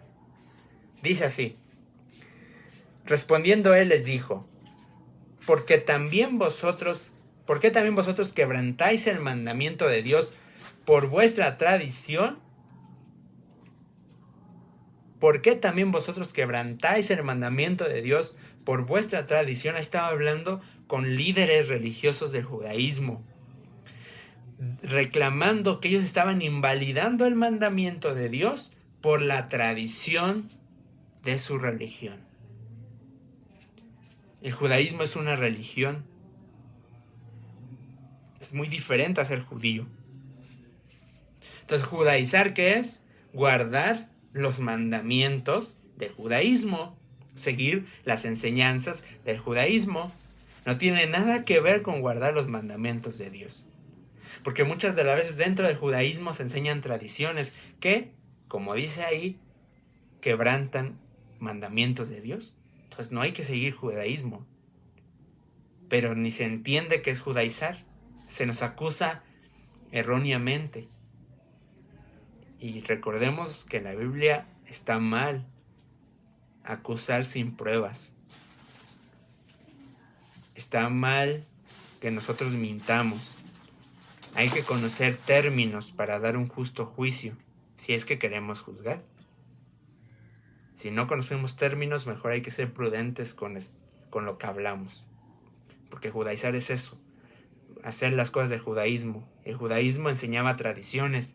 Dice así: respondiendo él les dijo: porque también vosotros ¿Por qué también vosotros quebrantáis el mandamiento de Dios por vuestra tradición? ¿Por qué también vosotros quebrantáis el mandamiento de Dios por vuestra tradición? Ahí estaba hablando con líderes religiosos del judaísmo, reclamando que ellos estaban invalidando el mandamiento de Dios por la tradición de su religión. El judaísmo es una religión. Es muy diferente a ser judío. Entonces, judaizar, ¿qué es? Guardar los mandamientos del judaísmo, seguir las enseñanzas del judaísmo. No tiene nada que ver con guardar los mandamientos de Dios. Porque muchas de las veces dentro del judaísmo se enseñan tradiciones que, como dice ahí, quebrantan mandamientos de Dios. Entonces no hay que seguir judaísmo. Pero ni se entiende qué es judaizar. Se nos acusa erróneamente. Y recordemos que en la Biblia está mal acusar sin pruebas. Está mal que nosotros mintamos. Hay que conocer términos para dar un justo juicio, si es que queremos juzgar. Si no conocemos términos, mejor hay que ser prudentes con lo que hablamos. Porque judaizar es eso, hacer las cosas del judaísmo. El judaísmo enseñaba tradiciones,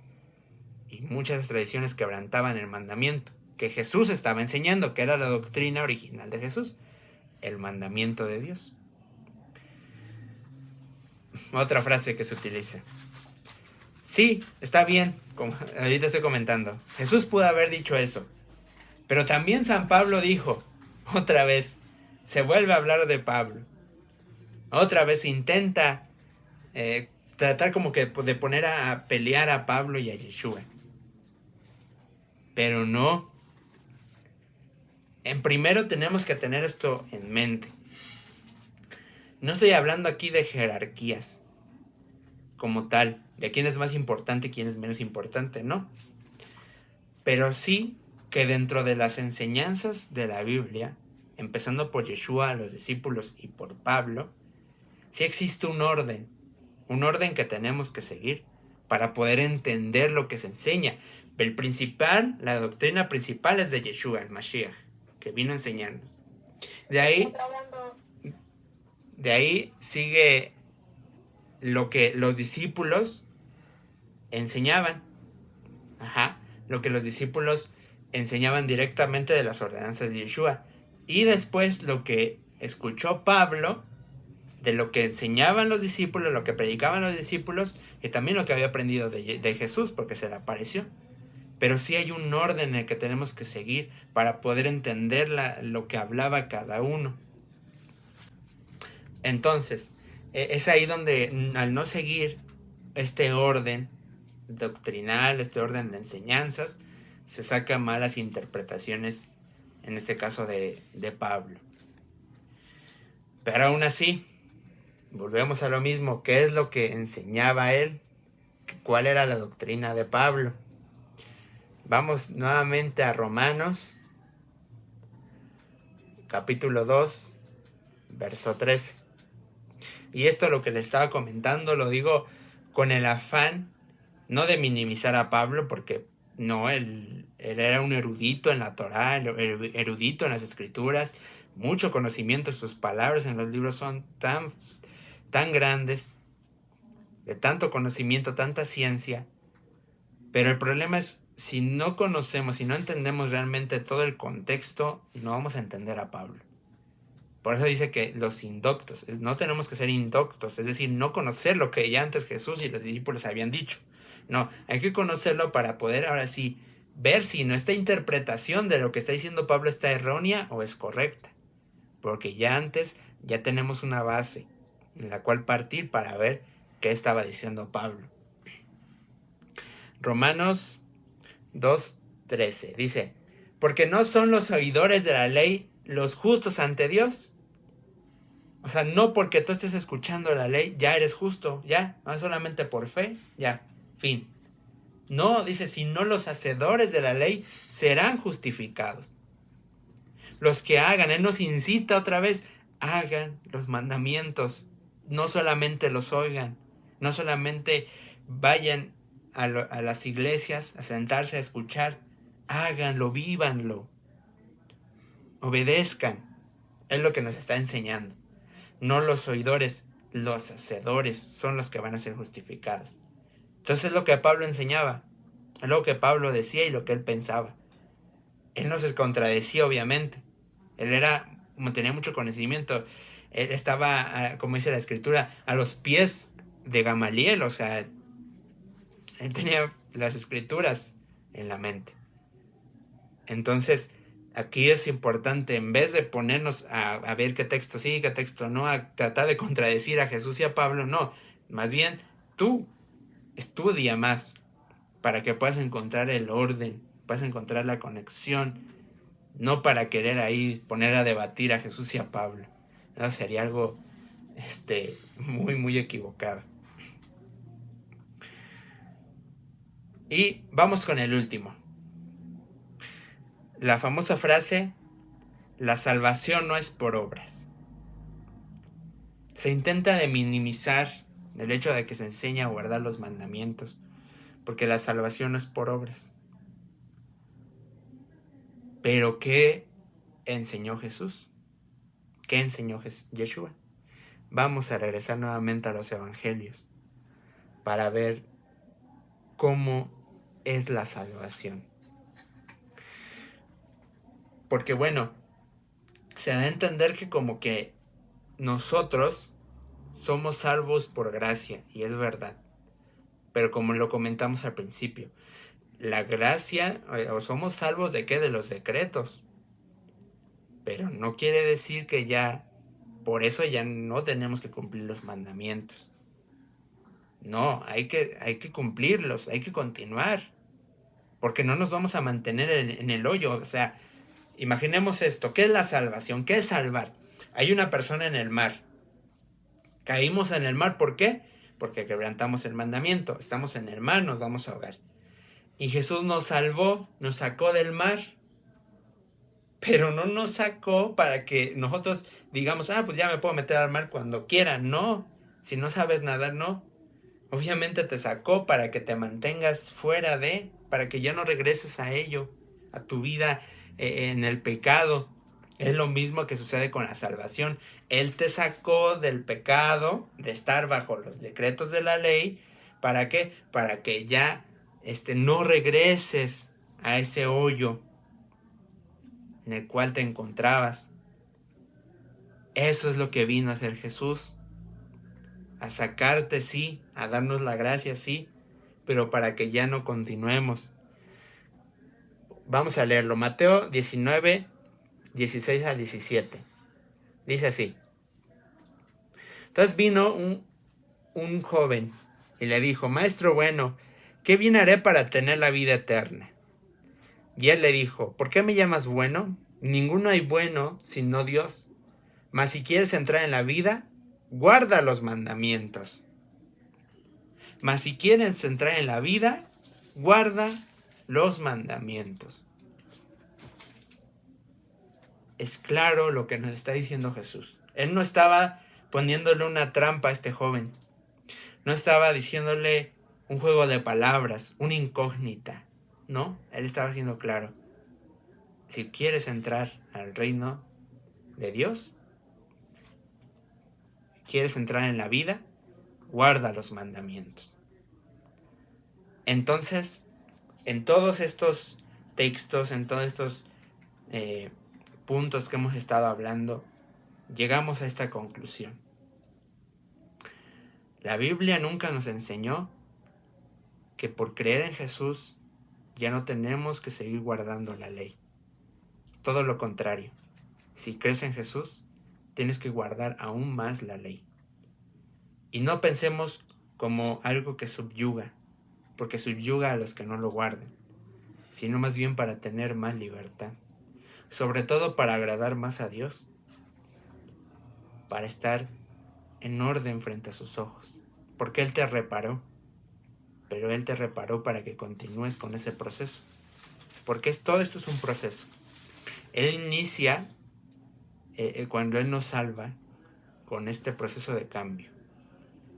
y muchas tradiciones quebrantaban el mandamiento que Jesús estaba enseñando, que era la doctrina original de Jesús, el mandamiento de Dios. Otra frase que se utiliza. Sí, está bien, como ahorita estoy comentando. Jesús pudo haber dicho eso. Pero también San Pablo dijo, otra vez, se vuelve a hablar de Pablo. Otra vez intenta tratar como que de poner a pelear a Pablo y a Yeshua. Pero no. En primero tenemos que tener esto en mente. No estoy hablando aquí de jerarquías como tal, de quién es más importante y quién es menos importante, no. Pero sí que dentro de las enseñanzas de la Biblia, empezando por Yeshua, los discípulos y por Pablo, sí existe un orden que tenemos que seguir para poder entender lo que se enseña. La doctrina principal es de Yeshua, el Mashiach, que vino a enseñarnos. De ahí sigue lo que los discípulos enseñaban. Lo que los discípulos enseñaban directamente de las ordenanzas de Yeshua. Y después lo que escuchó Pablo, de lo que enseñaban los discípulos, lo que predicaban los discípulos, y también lo que había aprendido de Jesús, porque se le apareció. Pero sí hay un orden en el que tenemos que seguir para poder entender lo que hablaba cada uno. Entonces, es ahí donde al no seguir este orden doctrinal, este orden de enseñanzas, se sacan malas interpretaciones, en este caso de Pablo. Pero aún así, volvemos a lo mismo. ¿Qué es lo que enseñaba él? ¿Cuál era la doctrina de Pablo? Vamos nuevamente a Romanos, capítulo 2, verso 13. Y esto lo que le estaba comentando lo digo con el afán no de minimizar a Pablo, porque no, él era un erudito en la Torá, erudito en las escrituras, mucho conocimiento, sus palabras en los libros son tan grandes, de tanto conocimiento, tanta ciencia. Pero el problema es, si no conocemos, si no entendemos realmente todo el contexto, no vamos a entender a Pablo. Por eso dice que los indoctos, no tenemos que ser indoctos, es decir, no conocer lo que ya antes Jesús y los discípulos habían dicho. No, hay que conocerlo para poder ahora sí ver si nuestra interpretación de lo que está diciendo Pablo está errónea o es correcta. Porque ya antes ya tenemos una base en la cual partir para ver qué estaba diciendo Pablo. Romanos 2:13 dice, porque no son los oidores de la ley los justos ante Dios. O sea, no porque tú estés escuchando la ley ya eres justo, ya, no solamente por fe, ya, fin. No, dice, sino los hacedores de la ley serán justificados. Los que hagan, él nos incita otra vez, hagan los mandamientos. no solamente los oigan, no solamente vayan a las iglesias a sentarse a escuchar, háganlo, vívanlo, obedezcan. Es lo que nos está enseñando. No los oidores, los hacedores son los que van a ser justificados. Entonces es lo que Pablo enseñaba, es lo que Pablo decía y lo que él pensaba. Él no se contradecía, obviamente. Él tenía mucho conocimiento. Él estaba, como dice la escritura, a los pies de Gamaliel. O sea, él tenía las escrituras en la mente. Entonces, aquí es importante, en vez de ponernos a ver qué texto sí, qué texto no, a tratar de contradecir a Jesús y a Pablo, no. Más bien, tú estudia más para que puedas encontrar el orden, puedas encontrar la conexión, no para querer ahí poner a debatir a Jesús y a Pablo. Eso sería algo muy, muy equivocado. Y vamos con el último. La famosa frase, la salvación no es por obras. Se intenta de minimizar el hecho de que se enseña a guardar los mandamientos, porque la salvación no es por obras. Pero ¿qué enseñó Jesús? ¿Qué enseñó Yeshua? Vamos a regresar nuevamente a los evangelios para ver cómo es la salvación. Porque bueno, se da a entender que como que nosotros somos salvos por gracia, y es verdad. Pero como lo comentamos al principio, la gracia, o somos salvos de qué, de los decretos. Pero no quiere decir que ya, por eso ya no tenemos que cumplir los mandamientos. No, hay que cumplirlos, hay que continuar. Porque no nos vamos a mantener en el hoyo. O sea, imaginemos esto. ¿Qué es la salvación? ¿Qué es salvar? Hay una persona en el mar. Caímos en el mar, ¿por qué? Porque quebrantamos el mandamiento. Estamos en el mar, nos vamos a ahogar. Y Jesús nos salvó, nos sacó del mar. Pero no nos sacó para que nosotros digamos, pues ya me puedo meter al mar cuando quiera. No, si no sabes nadar, no. Obviamente te sacó para que te mantengas fuera para que ya no regreses a ello, a tu vida en el pecado. Es lo mismo que sucede con la salvación. Él te sacó del pecado, de estar bajo los decretos de la ley. ¿Para qué? Para que ya no regreses a ese hoyo en el cual te encontrabas. Eso es lo que vino a hacer Jesús. A sacarte, sí, a darnos la gracia, sí, pero para que ya no continuemos. Vamos a leerlo. Mateo 19, 16 a 17. Dice así. Entonces vino un joven y le dijo, Maestro bueno, ¿qué bien haré para tener la vida eterna? Y él le dijo, ¿por qué me llamas bueno? Ninguno hay bueno sino Dios. Mas si quieres entrar en la vida, guarda los mandamientos. Mas si quieres entrar en la vida, guarda los mandamientos. Es claro lo que nos está diciendo Jesús. Él no estaba poniéndole una trampa a este joven. No estaba diciéndole un juego de palabras, una incógnita. No, él estaba siendo claro. Si quieres entrar al reino de Dios, quieres entrar en la vida, guarda los mandamientos. Entonces, en todos estos textos, en todos estos puntos que hemos estado hablando, llegamos a esta conclusión. La Biblia nunca nos enseñó que por creer en Jesús ya no tenemos que seguir guardando la ley. Todo lo contrario. Si crees en Jesús, tienes que guardar aún más la ley. Y no pensemos como algo que subyuga, porque subyuga a los que no lo guardan, sino más bien para tener más libertad. Sobre todo para agradar más a Dios, para estar en orden frente a sus ojos, porque Él te reparó, pero Él te reparó para que continúes con ese proceso, porque todo esto es un proceso. Él inicia cuando Él nos salva, con este proceso de cambio.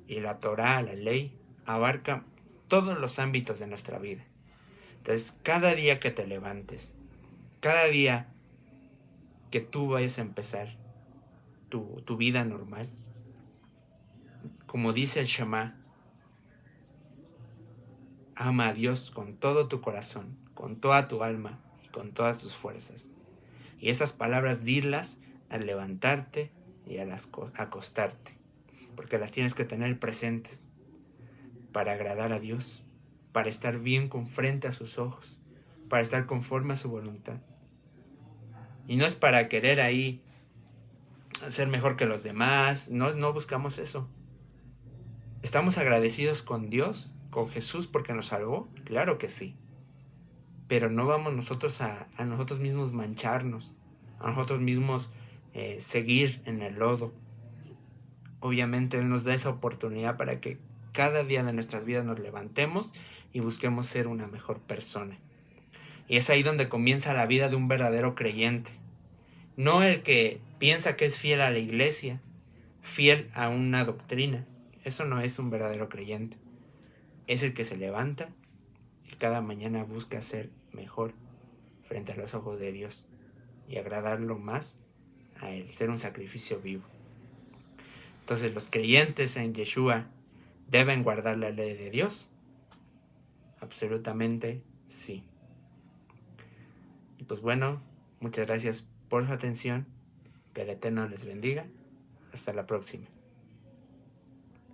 Y la Torá, la ley, abarca todos los ámbitos de nuestra vida. Entonces, cada día que te levantes, cada día que tú vayas a empezar tu vida normal, como dice el Shema, ama a Dios con todo tu corazón, con toda tu alma y con todas tus fuerzas. Y esas palabras dirlas al levantarte y al acostarte, porque las tienes que tener presentes para agradar a Dios, para estar bien con frente a sus ojos, para estar conforme a su voluntad. Y no es para querer ahí ser mejor que los demás, no buscamos eso. ¿Estamos agradecidos con Dios, con Jesús porque nos salvó? Claro que sí. Pero no vamos nosotros a nosotros mismos mancharnos, a nosotros mismos seguir en el lodo. Obviamente Él nos da esa oportunidad para que cada día de nuestras vidas nos levantemos y busquemos ser una mejor persona. Y es ahí donde comienza la vida de un verdadero creyente. No el que piensa que es fiel a la iglesia, fiel a una doctrina. Eso no es un verdadero creyente. Es el que se levanta y cada mañana busca ser mejor frente a los ojos de Dios y agradarlo más a Él, ser un sacrificio vivo. Entonces, los creyentes en Yeshua deben guardar la ley de Dios. Absolutamente sí. Y pues bueno, muchas gracias por su atención. Que el Eterno les bendiga. Hasta la próxima.